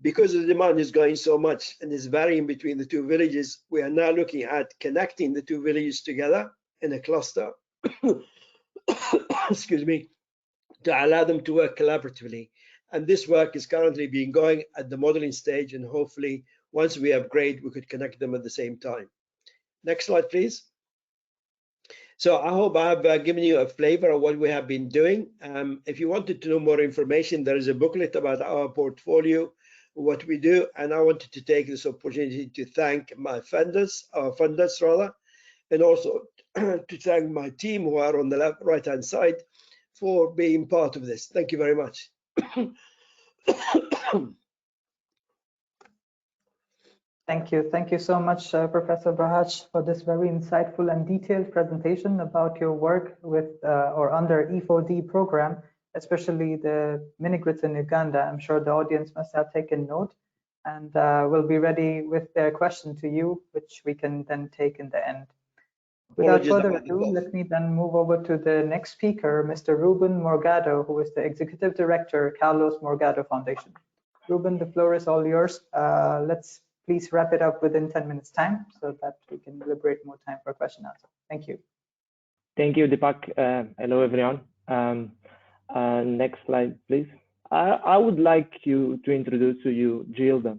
because the demand is going so much and is varying between the two villages, we are now looking at connecting the two villages together in a cluster, excuse me, to allow them to work collaboratively. And this work is currently being going at the modeling stage, and hopefully once we upgrade, we could connect them at the same time. Next slide, please. So I hope I have given you a flavor of what we have been doing. If you wanted to know more information, there is a booklet about our portfolio, what we do, and I wanted to take this opportunity to thank my funders, our funders rather, and also to thank my team who are on the right-hand side for being part of this. Thank you very much. Thank you so much, Professor Bahaj, for this very insightful and detailed presentation about your work with or under E4D program, especially the mini-grids in Uganda. I'm sure the audience must have taken note, and will be ready with their question to you, which we can then take in the end. Without further ado, let me then move over to the next speaker, Mr. Reuben Morgado, who is the Executive Director, Carlos Morgado Foundation. Reuben, the floor is all yours. Let's please wrap it up within 10 minutes time so that we can liberate more time for question and answer. Thank you. Thank you, Deepak. Hello, everyone. Next slide, please. I would like to introduce to you Gilda.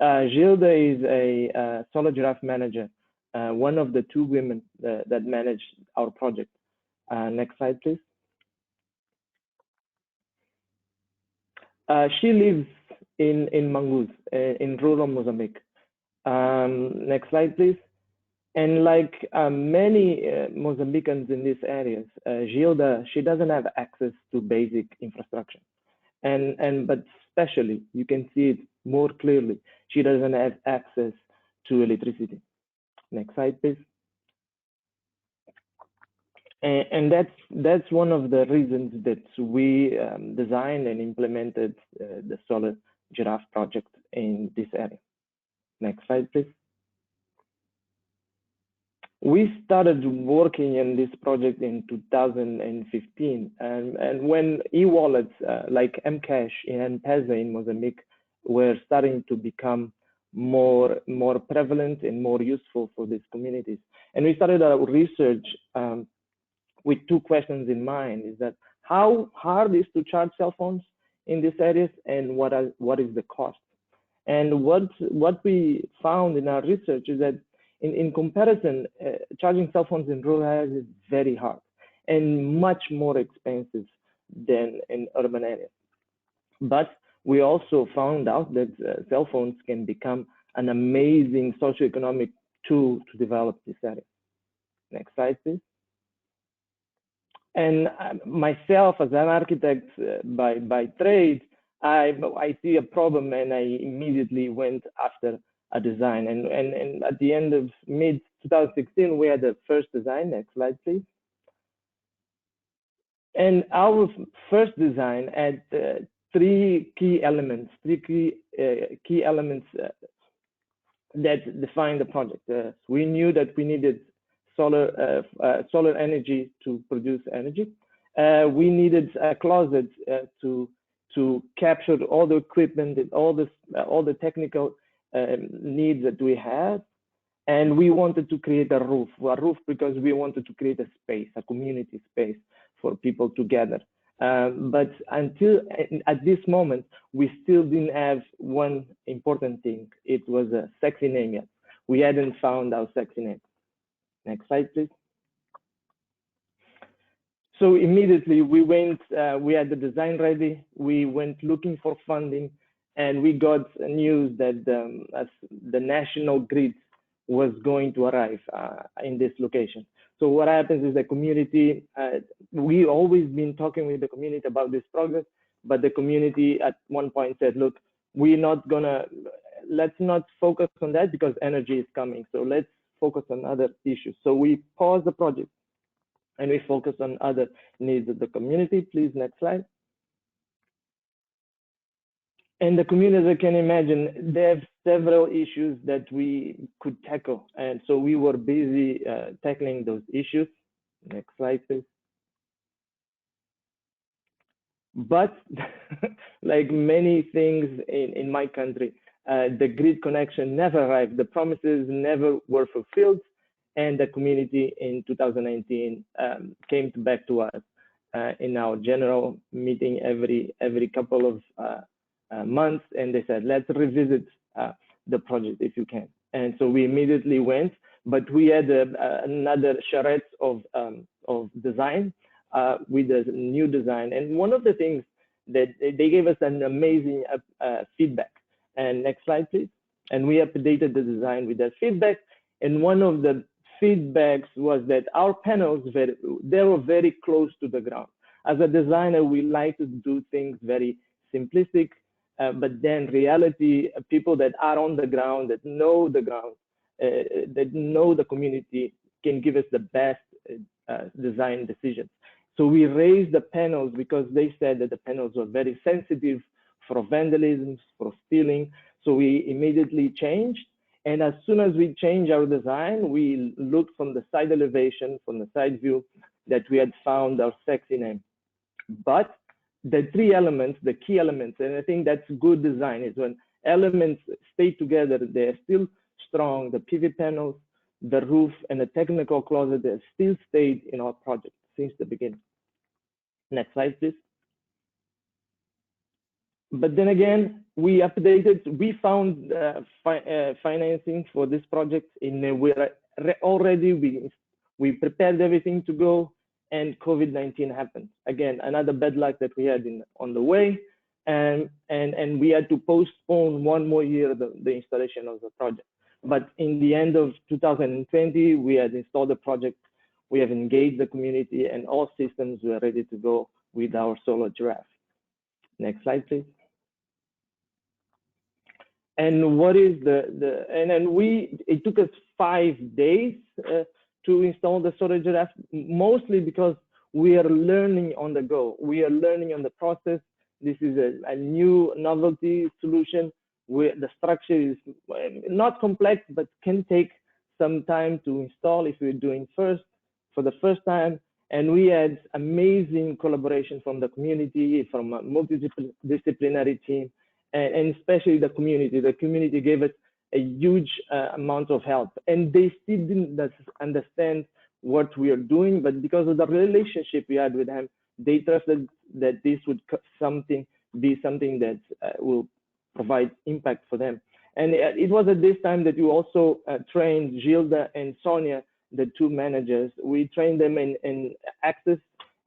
Gilda is a solar giraffe manager, one of the 2 women that manage our project. Next slide, please. She lives in Mangus, in rural Mozambique. Next slide, please. And like many Mozambicans in these areas, Gilda, she doesn't have access to basic infrastructure. But especially, you can see it more clearly, she doesn't have access to electricity. Next slide, please. And that's one of the reasons that we designed and implemented the solar giraffe project in this area. Next slide, please. We started working in this project in 2015, and when e-wallets like Mcash and M-Pesa in Mozambique were starting to become more prevalent and more useful for these communities. And we started our research with 2 questions in mind: is that how hard is to charge cell phones in these areas, and what is the cost? And what we found in our research is that in comparison, charging cell phones in rural areas is very hard and much more expensive than in urban areas. But we also found out that cell phones can become an amazing socioeconomic tool to develop this area. Next slide, please. And myself, as an architect by trade, I see a problem, and I immediately went after a design. And at the end of mid-2016, we had the first design. Next slide, please. And our first design had 3 key elements, that define the project. We knew that we needed solar energy to produce energy. We needed a closet to capture all the equipment and all the technical needs that we had. And we wanted to create a roof because we wanted to create a space, a community space for people to gather. But until at this moment, we still didn't have one important thing. It was a sexy name yet. We hadn't found our sexy name. Next slide, please. So immediately we went, we had the design ready. We went looking for funding, and we got news that the national grid was going to arrive in this location. So what happens is the community, we always been talking with the community about this project, but the community at one point said, look, we're not gonna, let's not focus on that because energy is coming. So let's focus on other issues. So we paused the project and we focus on other needs of the community. Please, next slide. And the community, as I can imagine, they have several issues that we could tackle. And so we were busy tackling those issues. Next slide, please. But like many things in my country, the grid connection never arrived. The promises never were fulfilled. And the community in 2019 came back to us in our general meeting every couple of months, and they said, let's revisit the project if you can. And so we immediately went, but we had another charrette of design with a new design. And one of the things that they gave us an amazing feedback. And next slide, please. And we updated the design with that feedback. And one of the feedbacks was that our panels, they were very close to the ground. As a designer, we like to do things very simplistic, but then reality, people that are on the ground, that know the ground, that know the community, can give us the best design decisions. So we raised the panels because they said that the panels were very sensitive for vandalism, for stealing. So we immediately changed. And as soon as we changed our design, we looked from the side elevation, from the side view, that we had found our sexy name. But the 3 elements, the key elements, and I think that's good design, is when elements stay together, they're still strong. The PV panels, the roof, and the technical closet, they still stayed in our project since the beginning. Next slide, please. But then again, we updated, we found financing for this project we prepared everything to go, and COVID-19 happened. Again, another bad luck that we had on the way, and we had to postpone one more year the installation of the project. But in the end of 2020, we had installed the project, we have engaged the community, and all systems were ready to go with our solar giraffe. Next slide, please. And what is it took us 5 days to install the solar giraffe, mostly because we are learning on the go. We are learning on the process. This is a new novelty solution where the structure is not complex, but can take some time to install if we're doing for the first time. And we had amazing collaboration from the community, from a multidisciplinary team, and especially the community. The community gave us a huge amount of help, and they still didn't understand what we are doing, but because of the relationship we had with them, they trusted that this would be something that will provide impact for them. And it was at this time that you also trained Gilda and Sonia, the two managers. We trained them in access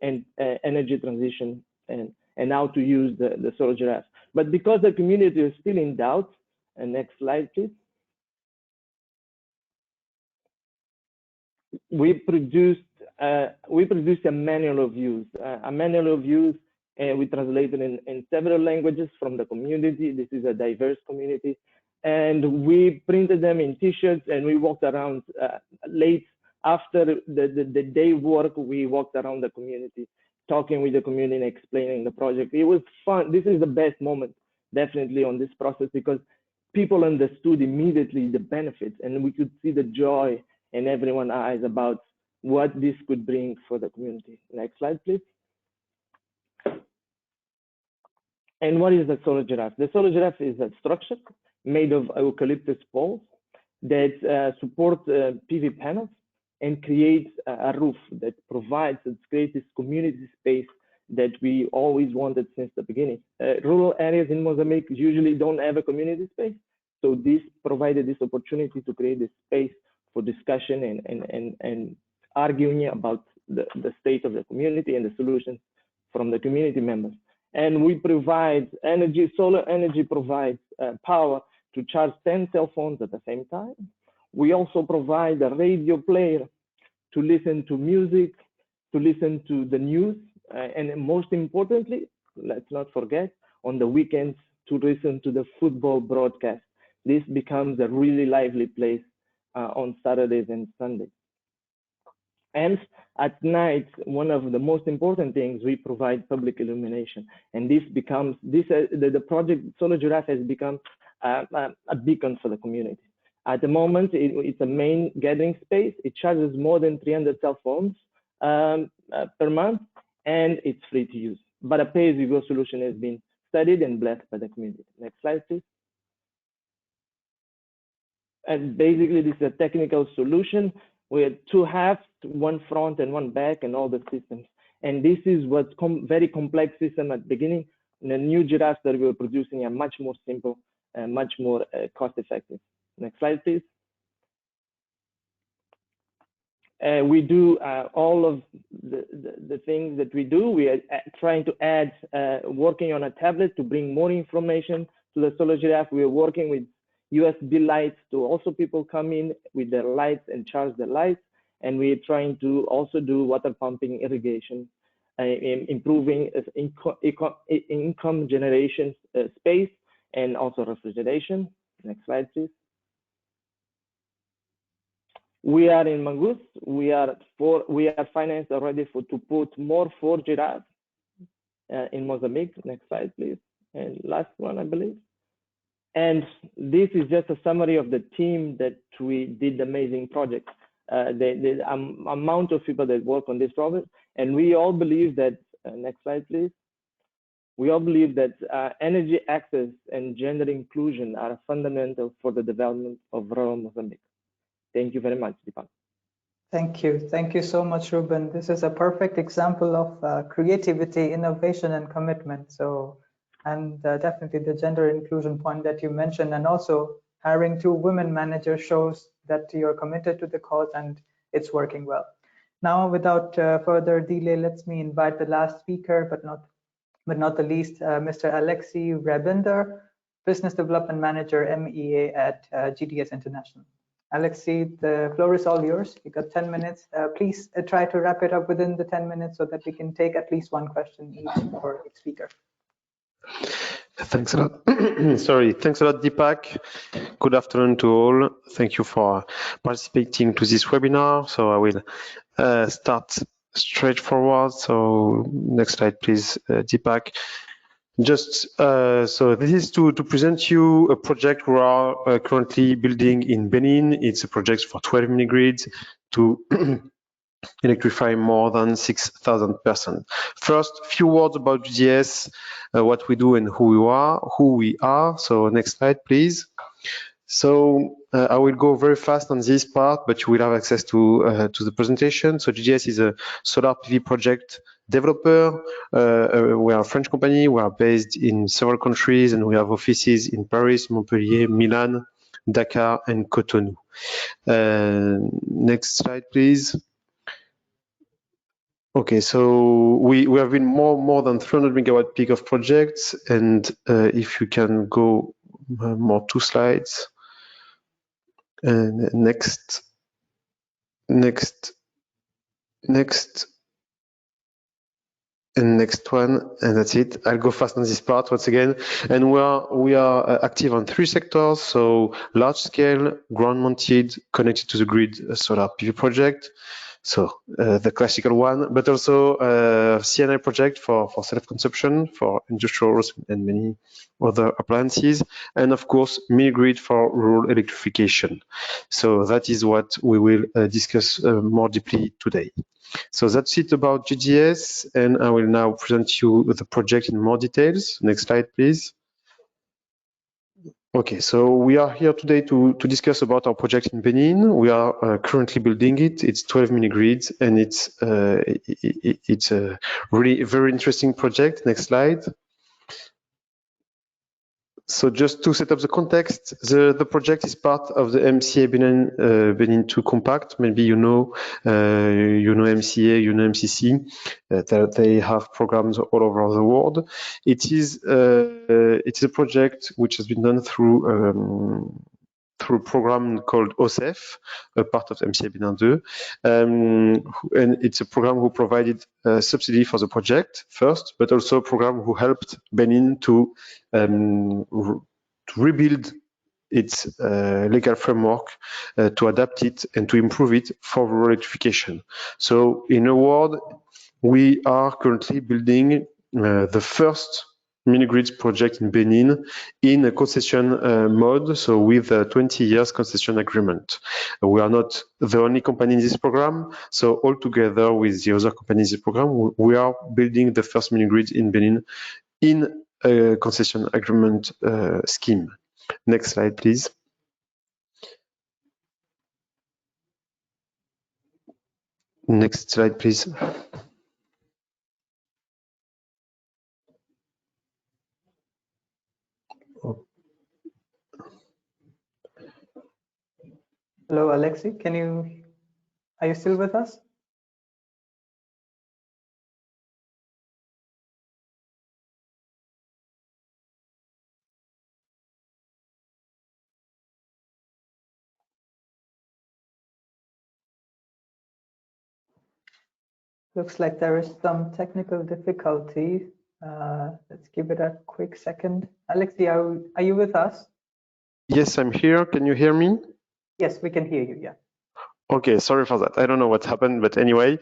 and energy transition and how to use the solar giraffe. But because the community is still in doubt, and next slide, please. We produced a manual of use. We translated in several languages from the community. This is a diverse community. And we printed them in T-shirts, and we walked around late after the day work. We walked around the community, talking with the community and explaining the project. It was fun. This is the best moment, definitely, on this process, because people understood immediately the benefits, and we could see the joy in everyone's eyes about what this could bring for the community. Next slide, please. And what is the solar giraffe? The solar giraffe is a structure made of eucalyptus poles that support PV panels and creates a roof that creates this community space that we always wanted since the beginning. Rural areas in Mozambique usually don't have a community space, so this provided this opportunity to create this space for discussion and arguing about the state of the community and the solutions from the community members. And we provide energy. Solar energy provides power to charge 10 cell phones at the same time. We also provide a radio player to listen to music, to listen to the news, and most importantly, let's not forget, on the weekends, to listen to the football broadcast. This becomes a really lively place on Saturdays and Sundays. And at night, one of the most important things, we provide public illumination. And this becomes, the project Solar Giraffe has become a beacon for the community. At the moment, it's a main gathering space. It charges more than 300 cell phones per month, and it's free to use. But a pay-as-you-go solution has been studied and blessed by the community. Next slide, please. And basically, this is a technical solution with two halves, one front and one back, and all the systems. And this is what's very complex system at the beginning. And the new giraffes that we're producing are much more simple and much more cost-effective. Next slide, please. We do all of the things that we do. We are trying to add, working on a tablet to bring more information to the solar giraffe. We are working with USB lights to also people come in with their lights and charge their lights. And we are trying to also do water pumping, irrigation, improving income generation space, and also refrigeration. Next slide, please. We are in Mangus. We are financed already to put more 4 giraffes in Mozambique. Next slide, please. And last one, I believe. And this is just a summary of the team that we did amazing projects. The amount of people that work on this project, and we all believe that. Next slide, please. We all believe that energy access and gender inclusion are fundamental for the development of rural Mozambique. Thank you very much, Deepak. Thank you. Thank you so much, Reuben. This is a perfect example of creativity, innovation, and commitment. So and definitely the gender inclusion point that you mentioned, and also hiring 2 women managers shows that you're committed to the cause and it's working well. Now, without further delay, let me invite the last speaker, but not the least, Mr. Alexei Rebender, Business Development Manager, MEA at GDS International. Alexei, the floor is all yours. You got 10 minutes. Please try to wrap it up within the 10 minutes so that we can take at least 1 question each for each speaker. Thanks a lot. Sorry, thanks a lot, Deepak. Good afternoon to all. Thank you for participating to this webinar. So I will start straightforward. So next slide, please, Deepak. Just so this is to present you a project we are currently building in Benin. It's a project for 12 mini grids to electrify more than 6,000 persons. First, few words about GDS, what we do and who we are. So next slide, please. So I will go very fast on this part, but you will have access to the presentation. So GDS is a solar PV project developer. We are a French company. We are based in several countries, and we have offices in Paris, Montpellier, Milan, Dakar, and Cotonou. Next slide, please. Okay, so we have been more than 300 megawatt peak of projects, and if you can go more 2 slides. And next, and next one, and that's it. I'll go fast on this part once again. And we are active on 3 sectors. So large scale, ground mounted, connected to the grid solar PV project. So the classical one, but also CNI project for self-consumption, for industrials and many other appliances, and of course mini grid for rural electrification. So that is what we will discuss more deeply today. So that's it about GDS, and I will now present you the project in more details. Next slide, please. Okay, so we are here today to discuss about our project in Benin. We are currently building it. It's 12 mini grids, and it's a really very interesting project. Next slide. So just to set up the context, the project is part of the MCA Benin 2 Compact. Maybe you know MCA, you know MCC. They have programs all over the world. It is a project which has been done through a program called OCEF, a part of MCA Benin 2. And it's a program who provided subsidy for the project first, but also a program who helped Benin to rebuild its legal framework, to adapt it and to improve it for rural electrification. So in a word, we are currently building the first mini-grids project in Benin in a concession mode, so with a 20 years concession agreement. We are not the only company in this program, so all together with the other companies in this program, we are building the first mini-grids in Benin in a concession agreement scheme. Next slide, please. Next slide, please. Hello, Alexei. Are you still with us? Looks like there is some technical difficulty. Let's give it a quick second. Alexei, are you with us? Yes, I'm here. Can you hear me? Yes, we can hear you, yeah. Okay, sorry for that. I don't know what happened, but anyway.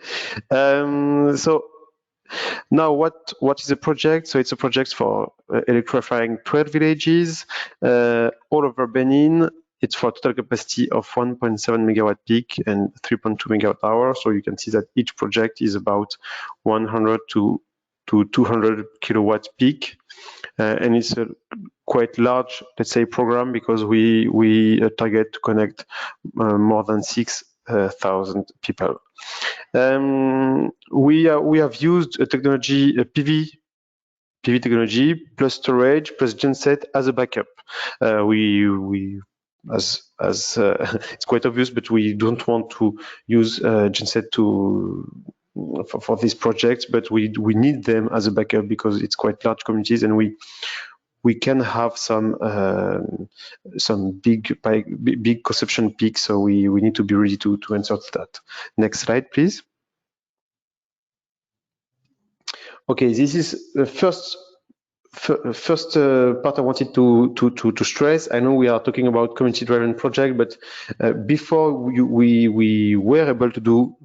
So now what is the project? So it's a project for electrifying 12 villages all over Benin. It's for a total capacity of 1.7 megawatt peak and 3.2 megawatt hour. So you can see that each project is about 100 to 200 kilowatt peak. And it's a quite large, let's say, program because we target to connect more than 6,000 people. We have used a technology, a PV technology plus storage plus genset as a backup. It's quite obvious, but we don't want to use genset for these projects, but we need them as a backup because it's quite large communities, and we can have some big consumption peaks, so we need to be ready to answer to that. Next slide, please. Okay, this is the first part I wanted to stress. I know we are talking about community-driven project, but before we were able to do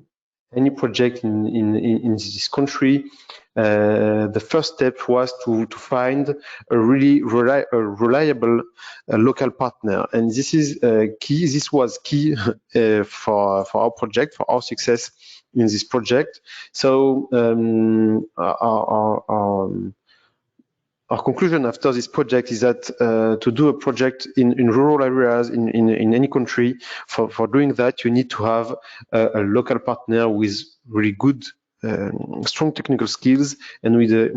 any project in this country, the first step was to find a really reliable local partner, and this is key. This was key for our project, for our success in this project. So our conclusion after this project is that to do a project in rural areas in any country, for doing that, you need to have a local partner with really good, strong technical skills and with a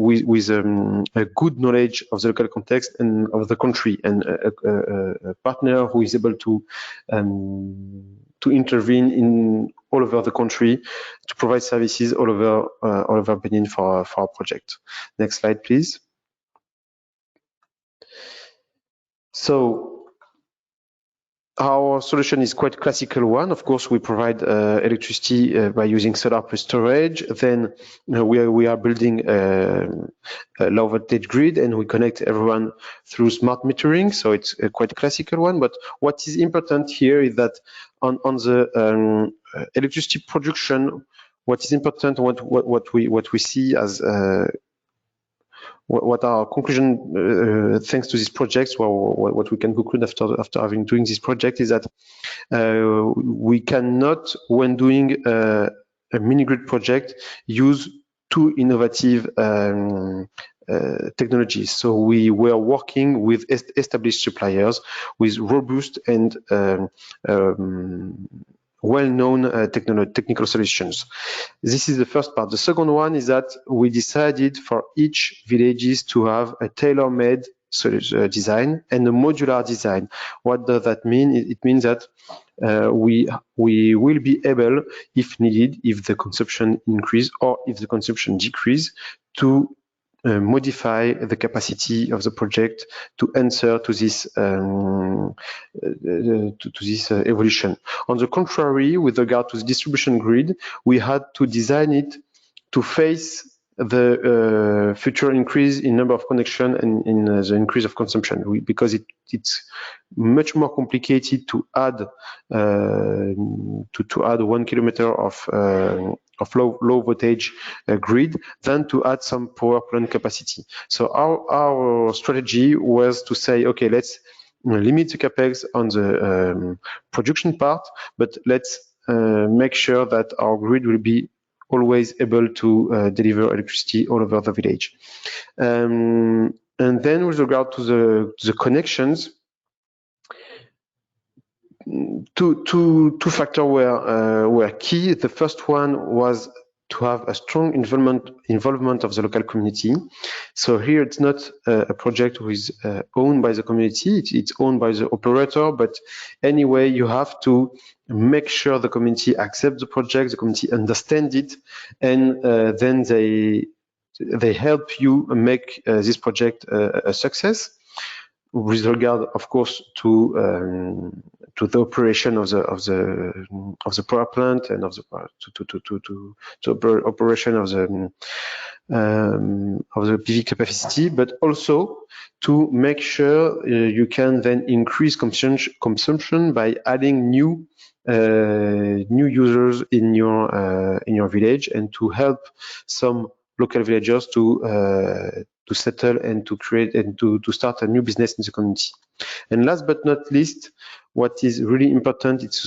good knowledge of the local context and of the country, and a partner who is able to intervene in all over the country to provide services all over Benin for our project. Next slide, please. So our solution is quite classical one. Of course, we provide electricity by using solar plus storage. Then we are building a low voltage grid, and we connect everyone through smart metering. So it's a quite classical one. But what is important here is that on the electricity production, what is important, what we see as what our conclusion, thanks to these projects, what we can conclude after having doing this project is that we cannot, when doing a mini grid project, use too innovative technologies. So we were working with established suppliers with robust and well-known technical solutions. This is the first part. The second one is that we decided for each villages to have a tailor-made design and a modular design. What does that mean? It means that we will be able, if needed, if the consumption increase or if the consumption decrease, to modify the capacity of the project to answer to this evolution. On the contrary, with regard to the distribution grid, we had to design it to face the future increase in number of connection and in the increase of consumption, because it's much more complicated to add 1 kilometer of low voltage grid than to add some power plant capacity. So our strategy was to say, okay, let's limit the capex on the production part, but let's make sure that our grid will be always able to deliver electricity all over the village. And then with regard to the connections, two factors were key. The first one was to have a strong involvement of the local community. So here it's not a project which is owned by the community, it's owned by the operator, but anyway, you have to make sure the community accepts the project, the community understands it, and then they help you make this project a success. With regard, of course, to the operation of the power plant and of the operation of the PV capacity, but also to make sure you can then increase consumption by adding new users in your village, and to help some local villagers to settle and to create and to start a new business in the community. And last but not least, what is really important is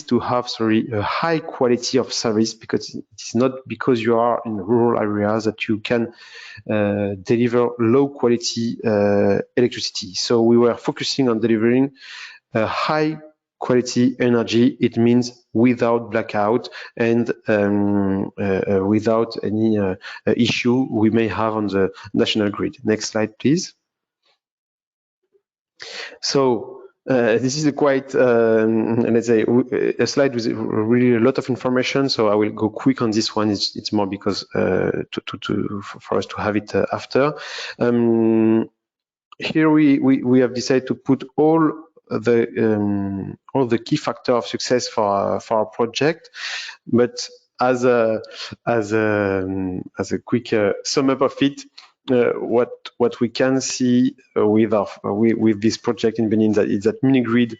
to have a high quality of service, because it's not because you are in rural areas that you can deliver low quality electricity. So we were focusing on delivering a high quality energy. It means without blackout and without any issue we may have on the national grid. Next slide, please. So this is a quite, let's say, a slide with really a lot of information. So I will go quick on this one. It's more because for us to have it after. Here we have decided to put all the key factors of success for our project, but as a quick sum up of it, what we can see with this project in Benin is that mini grid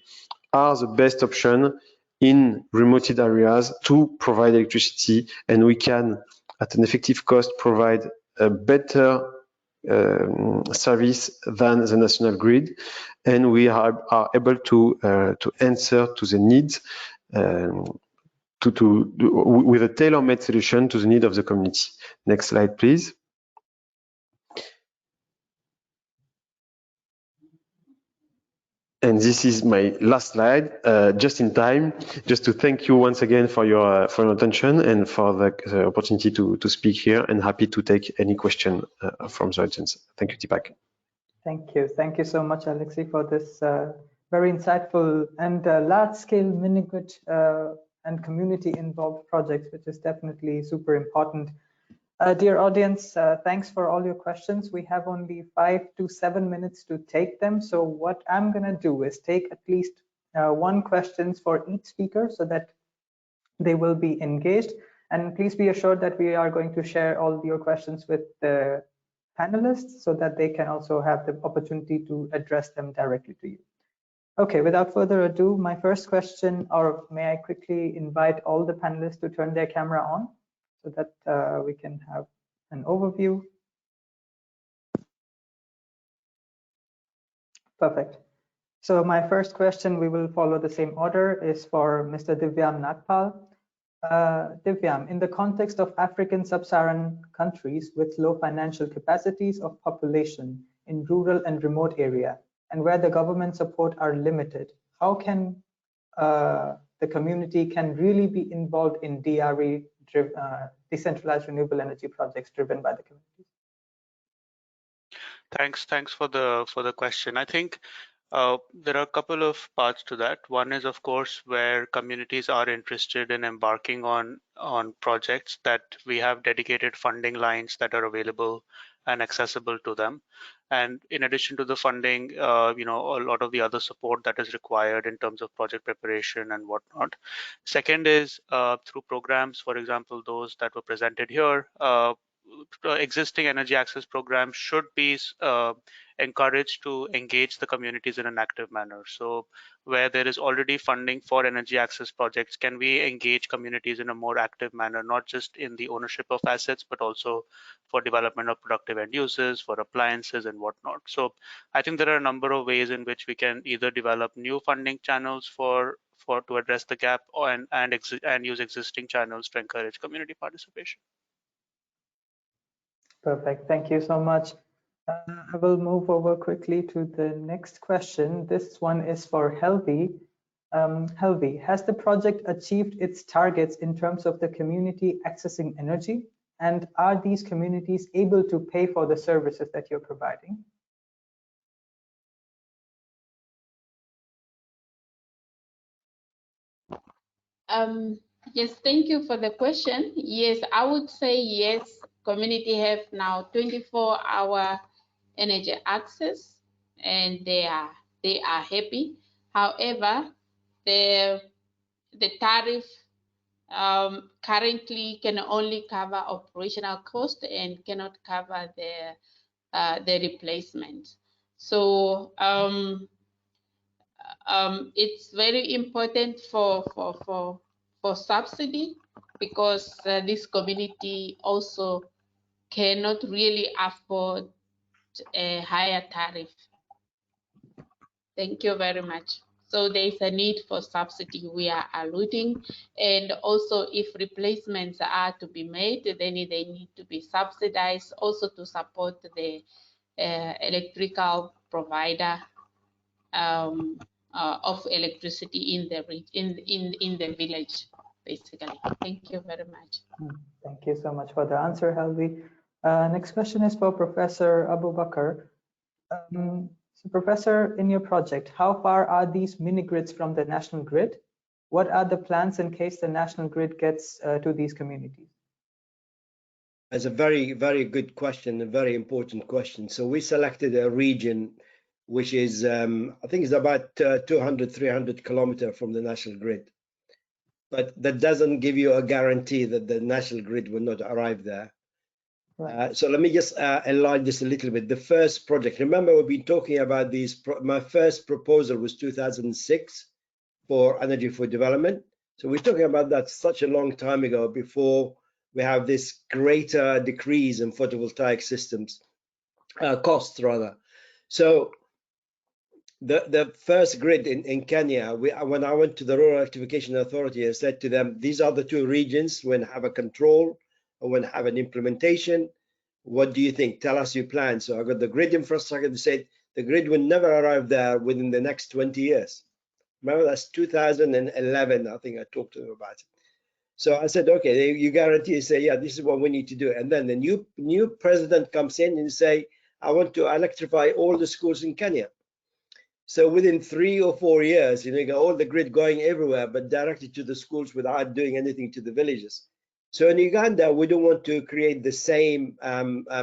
are the best option in remote areas to provide electricity, and we can at an effective cost provide a better service than the national grid, and we are able to answer to the needs with a tailor-made solution to the need of the community. Next slide, please. And this is my last slide, just in time, just to thank you once again for your attention and for the opportunity to speak here, and happy to take any question from the audience. Thank you, Deepak. Thank you. Thank you so much, Alexei, for this very insightful and large-scale mini-grid and community-involved projects, which is definitely super important. Dear audience, thanks for all your questions. We have only 5 to 7 minutes to take them. So what I'm going to do is take at least one question for each speaker so that they will be engaged. And please be assured that we are going to share all your questions with the panelists so that they can also have the opportunity to address them directly to you. Okay, without further ado, my first question, or may I quickly invite all the panelists to turn their camera on so that we can have an overview. Perfect. So my first question, we will follow the same order, is for Mr. Divyam Nagpal. Divyam, in the context of African sub-Saharan countries with low financial capacities of population in rural and remote area, and where the government support are limited, how can the community can really be involved in DRE, decentralized renewable energy projects driven by the community? Thanks for the question. I think there are a couple of parts to that. One is, of course, where communities are interested in embarking on projects that we have dedicated funding lines that are available and accessible to them. And in addition to the funding, a lot of the other support that is required in terms of project preparation and whatnot. Second is through programs, for example, those that were presented here. Existing energy access programs should be encouraged to engage the communities in an active manner. So where there is already funding for energy access projects, can we engage communities in a more active manner, not just in the ownership of assets, but also for development of productive end uses, for appliances and whatnot. So I think there are a number of ways in which we can either develop new funding channels to address the gap, and use existing channels to encourage community participation. Perfect. Thank you so much. I will move over quickly to the next question. This one is for Helvi. Helvi, has the project achieved its targets in terms of the community accessing energy? And are these communities able to pay for the services that you're providing? Yes, thank you for the question. Yes, I would say yes. Community have now 24-hour energy access, and they are happy. However, the tariff currently can only cover operational cost and cannot cover the replacement. So it's very important for subsidy, because this community also cannot really afford a higher tariff. Thank you very much. So there is a need for subsidy we are alluding, and also if replacements are to be made, then they need to be subsidized also to support the electrical provider of electricity in the village, basically. Thank you very much. Thank you so much for the answer, Helvi. Next question is for Professor Abu Bakr. So Professor, in your project, how far are these mini-grids from the national grid? What are the plans in case the national grid gets to these communities? That's a very, very good question, a very important question. So we selected a region which is, I think it's about 200, 300 kilometers from the national grid. But that doesn't give you a guarantee that the national grid will not arrive there. Right. So let me just enlarge this a little bit. The first project, remember we've been talking about these, my first proposal was 2006 for Energy for Development. So we're talking about that such a long time ago before we have this greater decrease in photovoltaic systems, costs rather. So the first grid in Kenya, when I went to the Rural Electrification Authority, I said to them, these are the two regions when have a control or when have an implementation. What do you think? Tell us your plan. So I got the grid infrastructure. They said the grid will never arrive there within the next 20 years. Remember, that's 2011, I think I talked to them about it. So I said, okay, you guarantee, say, yeah, this is what we need to do. And then the new president comes in and say, I want to electrify all the schools in Kenya. So within 3 or 4 years, you got all the grid going everywhere, but directly to the schools without doing anything to the villages. So in Uganda, we don't want to create the same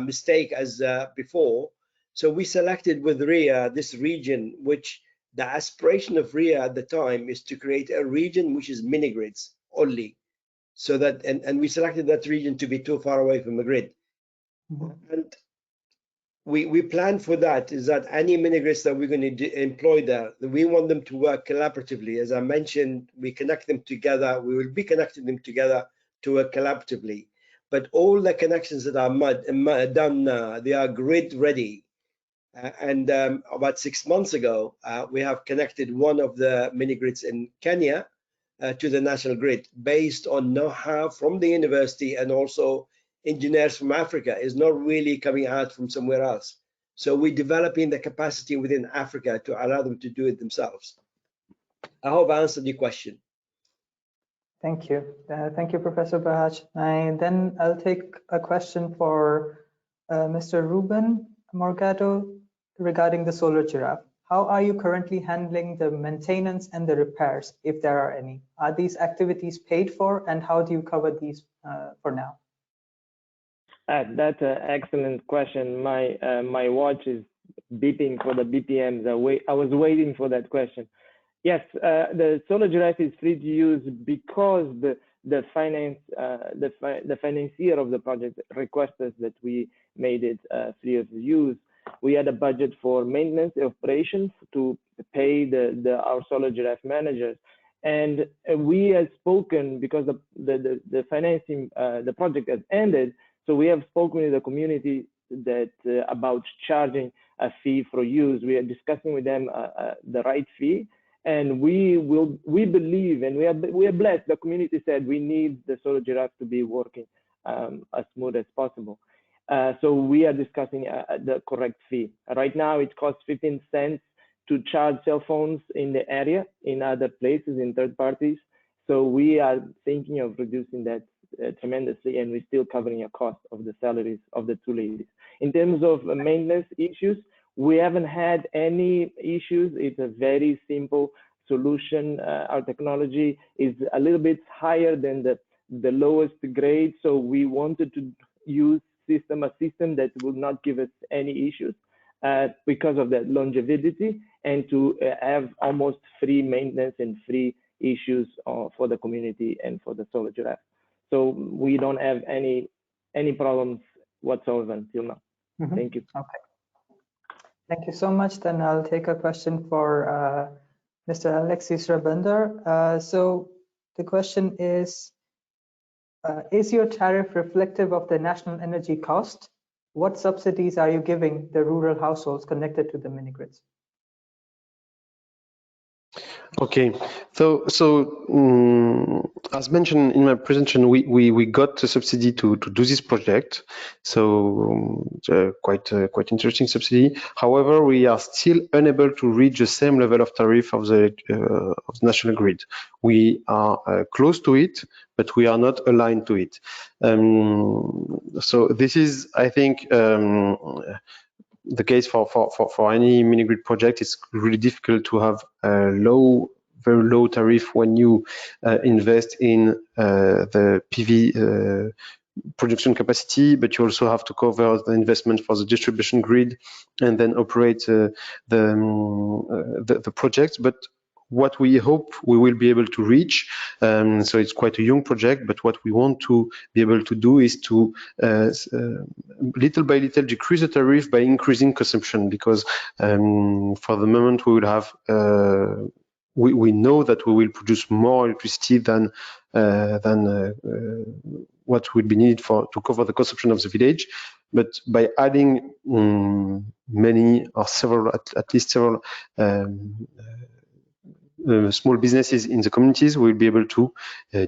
mistake as before. So we selected with RIA this region, which the aspiration of RIA at the time is to create a region which is mini grids only. So that, and we selected that region to be too far away from the grid. And we planned for that, is that any mini grids that we're going to employ there, we want them to work collaboratively. As I mentioned, we connect them together. We will be connecting them together to work collaboratively. But all the connections that are done now, they are grid ready. And about 6 months ago, we have connected one of the mini grids in Kenya to the national grid based on know-how from the university, and also engineers from Africa is not really coming out from somewhere else. So we're developing the capacity within Africa to allow them to do it themselves. I hope I answered your question. Thank you. Thank you, Professor Bahaj. Then I'll take a question for Mr. Reuben Morgado regarding the solar giraffe. How are you currently handling the maintenance and the repairs, if there are any? Are these activities paid for, and how do you cover these for now? That's an excellent question. My watch is beeping for the BPMs. I was waiting for that question. Yes, the solar giraffe is free to use because the financier of the project requested that we made it free of use. We had a budget for maintenance operations to pay our solar giraffe managers, and we have spoken because the financing the project has ended. So we have spoken with the community that about charging a fee for use. We are discussing with them the right fee, and we believe, and we are blessed. The community said we need the solar giraffe to be working as smooth as possible. So we are discussing the correct fee. Right now, it costs 15 cents to charge cell phones in the area, in other places, in third parties. So we are thinking of reducing that tremendously, and we're still covering a cost of the salaries of the two ladies. In terms of maintenance issues, we haven't had any issues. It's a very simple solution. Our technology is a little bit higher than the lowest grade, so we wanted to use a system that will not give us any issues because of that longevity, and to have almost free maintenance and free issues for the community and for the solar giraffe. So we don't have any problems whatsoever until now. Thank you. Okay. Thank you so much. Then I'll take a question for Mr. Alexis Rabender. So the question is your tariff reflective of the national energy cost? What subsidies are you giving the rural households connected to the mini grids? Okay, so as mentioned in my presentation, we got a subsidy to do this project. So quite interesting subsidy. However, we are still unable to reach the same level of tariff of the national grid. We are close to it, but we are not aligned to it. So this is, I think, the case for any mini grid project. It's really difficult to have a very low tariff when you invest in the PV production capacity, but you also have to cover the investment for the distribution grid and then operate the project. But what we hope we will be able to reach, so it's quite a young project, but what we want to be able to do is to little by little decrease the tariff by increasing consumption, because for the moment we will have we know that we will produce more electricity than what will be needed to cover the consumption of the village. But by adding many or several, at least several small businesses in the communities, we'll be able to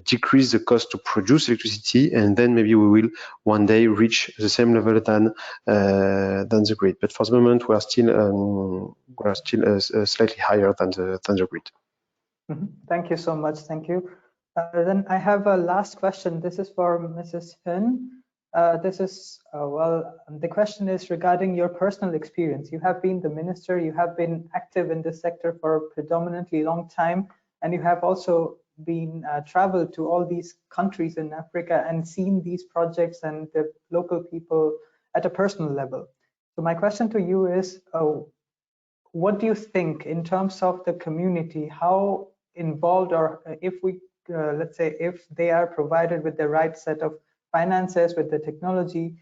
decrease the cost to produce electricity, and then maybe we will one day reach the same level than the grid. But for the moment, we are still slightly higher than the grid. Mm-hmm. Thank you so much. Thank you. Then I have a last question. This is for Mrs. Hinn. The question is regarding your personal experience. You have been the minister, you have been active in this sector for a predominantly long time, and you have also been traveled to all these countries in Africa and seen these projects and the local people at a personal level. So my question to you is, what do you think in terms of the community, how involved, or if we, let's say, if they are provided with the right set of finances, with the technology,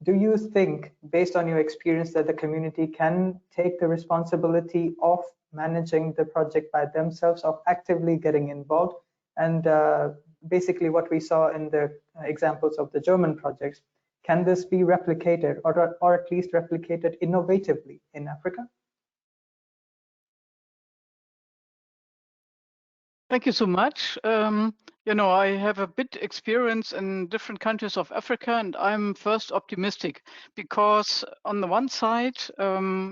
do you think, based on your experience, that the community can take the responsibility of managing the project by themselves, of actively getting involved? And basically what we saw in the examples of the German projects, can this be replicated, or at least replicated innovatively in Africa? Thank you so much. You know, I have a bit experience in different countries of Africa, and I'm first optimistic because on the one side,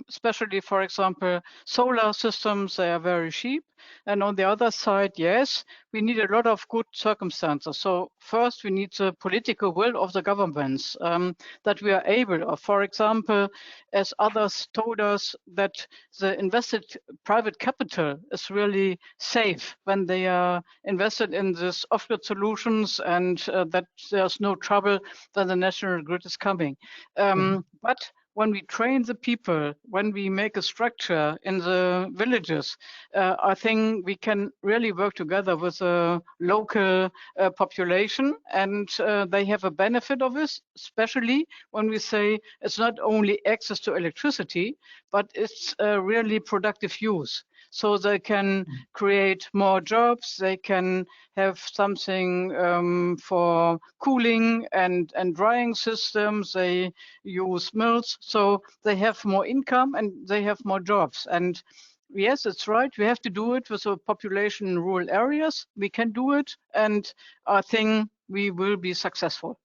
especially, for example, solar systems, they are very cheap. And on the other side, yes, we need a lot of good circumstances. So first, we need the political will of the governments, that we are able, for example, as others told us, that the invested private capital is really safe when they are invested in this off-grid solutions, and that there's no trouble when the national grid is coming. But when we train the people, when we make a structure in the villages, I think we can really work together with a local population, and they have a benefit of this, especially when we say it's not only access to electricity, but it's really productive use. So they can create more jobs, they can have something for cooling and drying systems, they use mills, so they have more income and they have more jobs. And yes, it's right, we have to do it with a population in rural areas. We can do it, and I think we will be successful.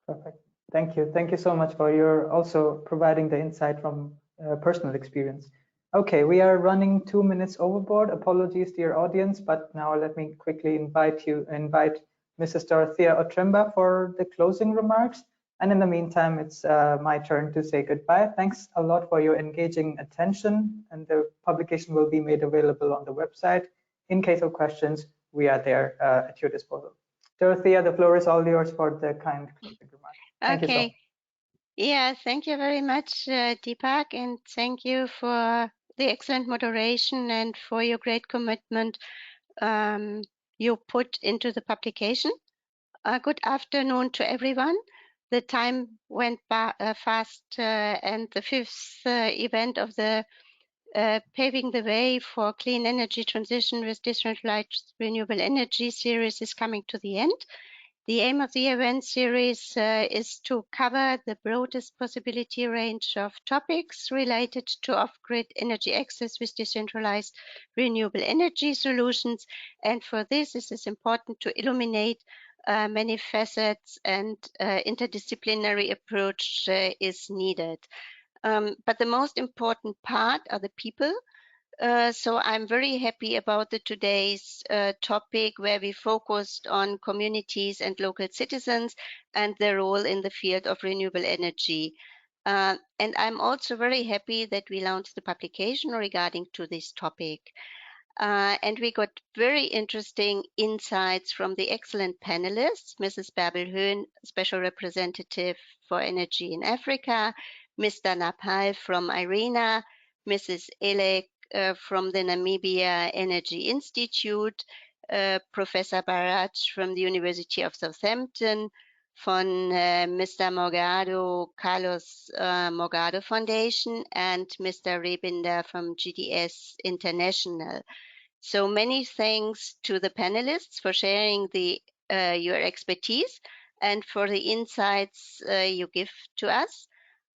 Perfect. Thank you. Thank you so much for your also providing the insight from personal experience. Okay, we are running 2 minutes overboard. Apologies, dear audience, but now let me quickly invite Mrs. Dorothea Otremba for the closing remarks. And in the meantime, it's my turn to say goodbye. Thanks a lot for your engaging attention, and the publication will be made available on the website. In case of questions, we are there at your disposal. Dorothea, the floor is all yours for the kind closing remarks. Thank you so much. Yeah, thank you very much, Deepak, and thank you for the excellent moderation and for your great commitment you put into the publication. Good afternoon to everyone. The time went by, fast, and the fifth event of the Paving the Way for Clean Energy Transition with Decentralized Renewable Energy series is coming to the end. The aim of the event series is to cover the broadest possibility range of topics related to off-grid energy access with decentralized renewable energy solutions. And for this, it is important to illuminate many facets, and interdisciplinary approach is needed. But the most important part are the people. So I'm very happy about today's topic, where we focused on communities and local citizens and their role in the field of renewable energy. And I'm also very happy that we launched the publication regarding to this topic. And we got very interesting insights from the excellent panelists, Mrs. Bärbel Höhn, Special Representative for Energy in Africa, Mr. Napal from IRENA, Mrs. Elek from the Namibia Energy Institute, Professor Baraj from the University of Southampton, von Mr. Morgado, Carlos Morgado Foundation, and Mr. Rebinder from GDS International. So many thanks to the panelists for sharing your expertise and for the insights you give to us.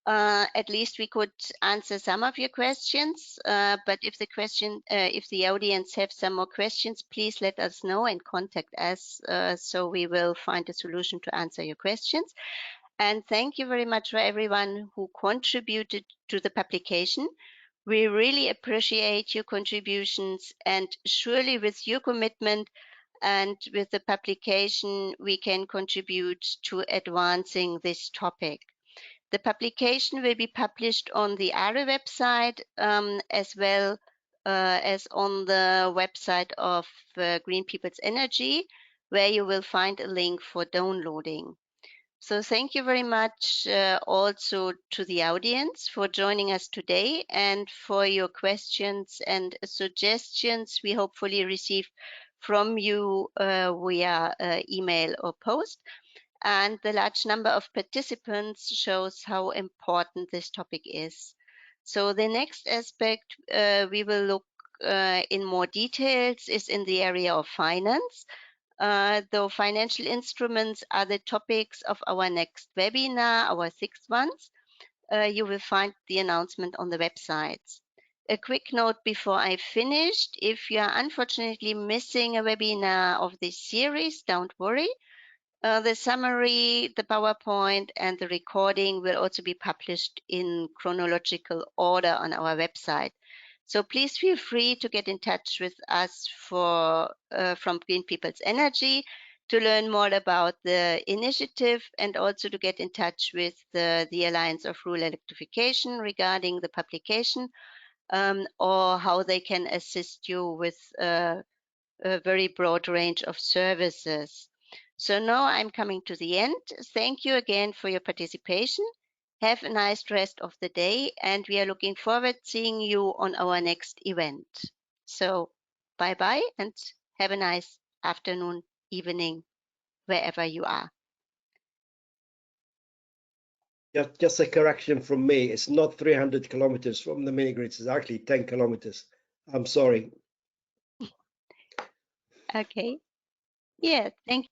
At least we could answer some of your questions, but if the audience have some more questions, please let us know and contact us, so we will find a solution to answer your questions. And thank you very much for everyone who contributed to the publication. We really appreciate your contributions, and surely with your commitment and with the publication, we can contribute to advancing this topic. The publication will be published on the DRE website, as well as on the website of Green People's Energy, where you will find a link for downloading. So thank you very much also to the audience for joining us today, and for your questions and suggestions we hopefully receive from you via email or post. And the large number of participants shows how important this topic is. So the next aspect we will look in more details is in the area of finance. Though financial instruments are the topics of our next webinar, our 6th one, you will find the announcement on the websites. A quick note before I finished: if you are unfortunately missing a webinar of this series, don't worry. The summary, the PowerPoint, and the recording will also be published in chronological order on our website. So please feel free to get in touch with us from Green People's Energy to learn more about the initiative, and also to get in touch with the Alliance of Rural Electrification regarding the publication, or how they can assist you with a very broad range of services. So now I'm coming to the end. Thank you again for your participation. Have a nice rest of the day, and we are looking forward to seeing you on our next event. So bye-bye, and have a nice afternoon, evening, wherever you are. Just a correction from me. It's not 300 kilometers from the mini grids. It's actually 10 kilometers. I'm sorry. Okay. Yeah, thank you.